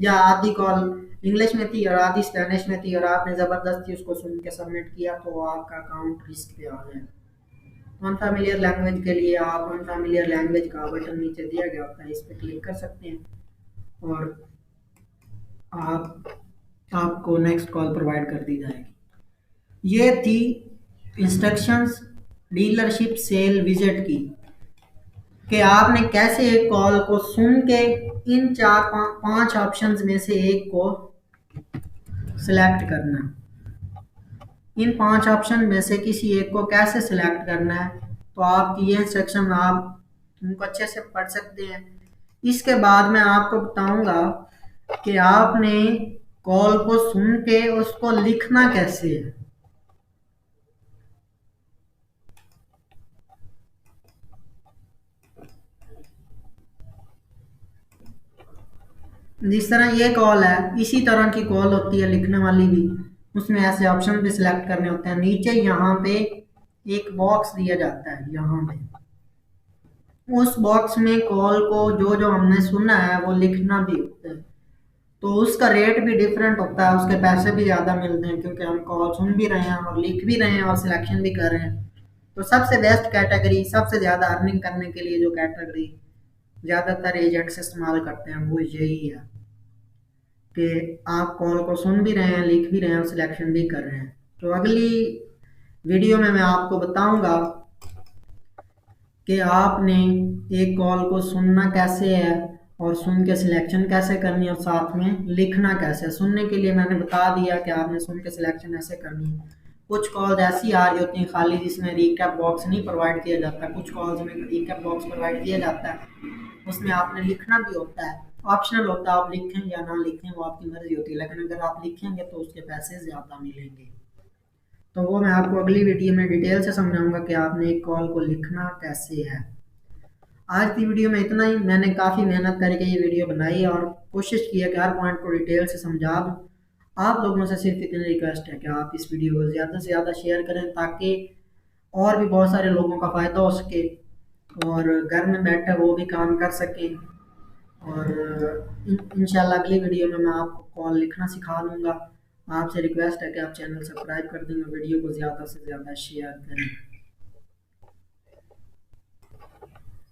या आधी कॉल इंग्लिश में थी और आधी स्पेनिश में थी और आपने ज़बरदस्ती उसको सुन के सबमिट किया, तो आपका अकाउंट रिस्क पे आ जाएगा। अनफेमिलियर लैंग्वेज के लिए आप अनफेमिलियर लैंग्वेज का बटन नीचे दिया गया होता है, इस पर क्लिक कर सकते हैं और आपको नेक्स्ट कॉल प्रोवाइड कर दी जाएगी। ये थी इंस्ट्रक्शंस डीलरशिप सेल विजिट की, कि आपने कैसे एक कॉल को सुन के इन पांच ऑप्शंस में से एक को सिलेक्ट करना है। इन पांच ऑप्शन में से किसी एक को कैसे सिलेक्ट करना है, तो आपकी ये इंस्ट्रक्शन आप उनको अच्छे से पढ़ सकते हैं। इसके बाद मैं आपको बताऊंगा कि आपने कॉल को सुन के उसको लिखना कैसे है। जिस तरह ये कॉल है, इसी तरह की कॉल होती है लिखने वाली भी, उसमें ऐसे ऑप्शन भी सिलेक्ट करने होते हैं। नीचे यहाँ पे एक बॉक्स दिया जाता है, यहाँ पे उस बॉक्स में कॉल को जो जो हमने सुना है वो लिखना भी होता है। तो उसका रेट भी डिफरेंट होता है, उसके पैसे भी ज़्यादा मिलते हैं क्योंकि हम कॉल सुन भी रहे हैं और लिख भी रहे हैं और सिलेक्शन भी कर रहे हैं। तो सबसे बेस्ट कैटेगरी, सबसे ज़्यादा अर्निंग करने के लिए जो कैटेगरी ज़्यादातर एजेंट्स इस्तेमाल करते हैं वो यही है कि आप कॉल को सुन भी रहे हैं, लिख भी रहे हैं और सिलेक्शन भी कर रहे हैं। तो अगली वीडियो में मैं आपको बताऊंगा कि आपने एक कॉल को सुनना कैसे है और सुन के सिलेक्शन कैसे करनी है और साथ में लिखना कैसे है। सुनने के लिए मैंने बता दिया कि आपने सुन के सिलेक्शन ऐसे करनी है। कुछ कॉल्स ऐसी आ रही होती हैं खाली जिसमें रिकैप बॉक्स नहीं प्रोवाइड किया जाता, कुछ कॉल्स में रिकैप बॉक्स प्रोवाइड किया जाता है, उसमें आपने लिखना भी होता है। ऑप्शनल होता है, आप लिखें या ना लिखें वो आपकी मर्जी होती है, लेकिन अगर आप लिखेंगे तो उसके पैसे ज़्यादा मिलेंगे। तो वो मैं आपको अगली वीडियो में डिटेल से समझाऊंगा कि आपने एक कॉल को लिखना कैसे है। आज की वीडियो में इतना ही। मैंने काफ़ी मेहनत करके ये वीडियो बनाई और कोशिश की है कि हर पॉइंट को डिटेल से समझा दूँ। आप लोगों से सिर्फ इतनी रिक्वेस्ट है कि आप इस वीडियो को ज़्यादा से ज़्यादा शेयर करें ताकि और भी बहुत सारे लोगों का फ़ायदा हो सके और घर में बैठे वो भी काम कर सकें। और इंशाल्लाह अगली वीडियो में मैं आपको कॉल लिखना सिखा दूँगा। आपसे रिक्वेस्ट है कि आप चैनल सब्सक्राइब कर दें और वीडियो को ज़्यादा से ज़्यादा शेयर करें।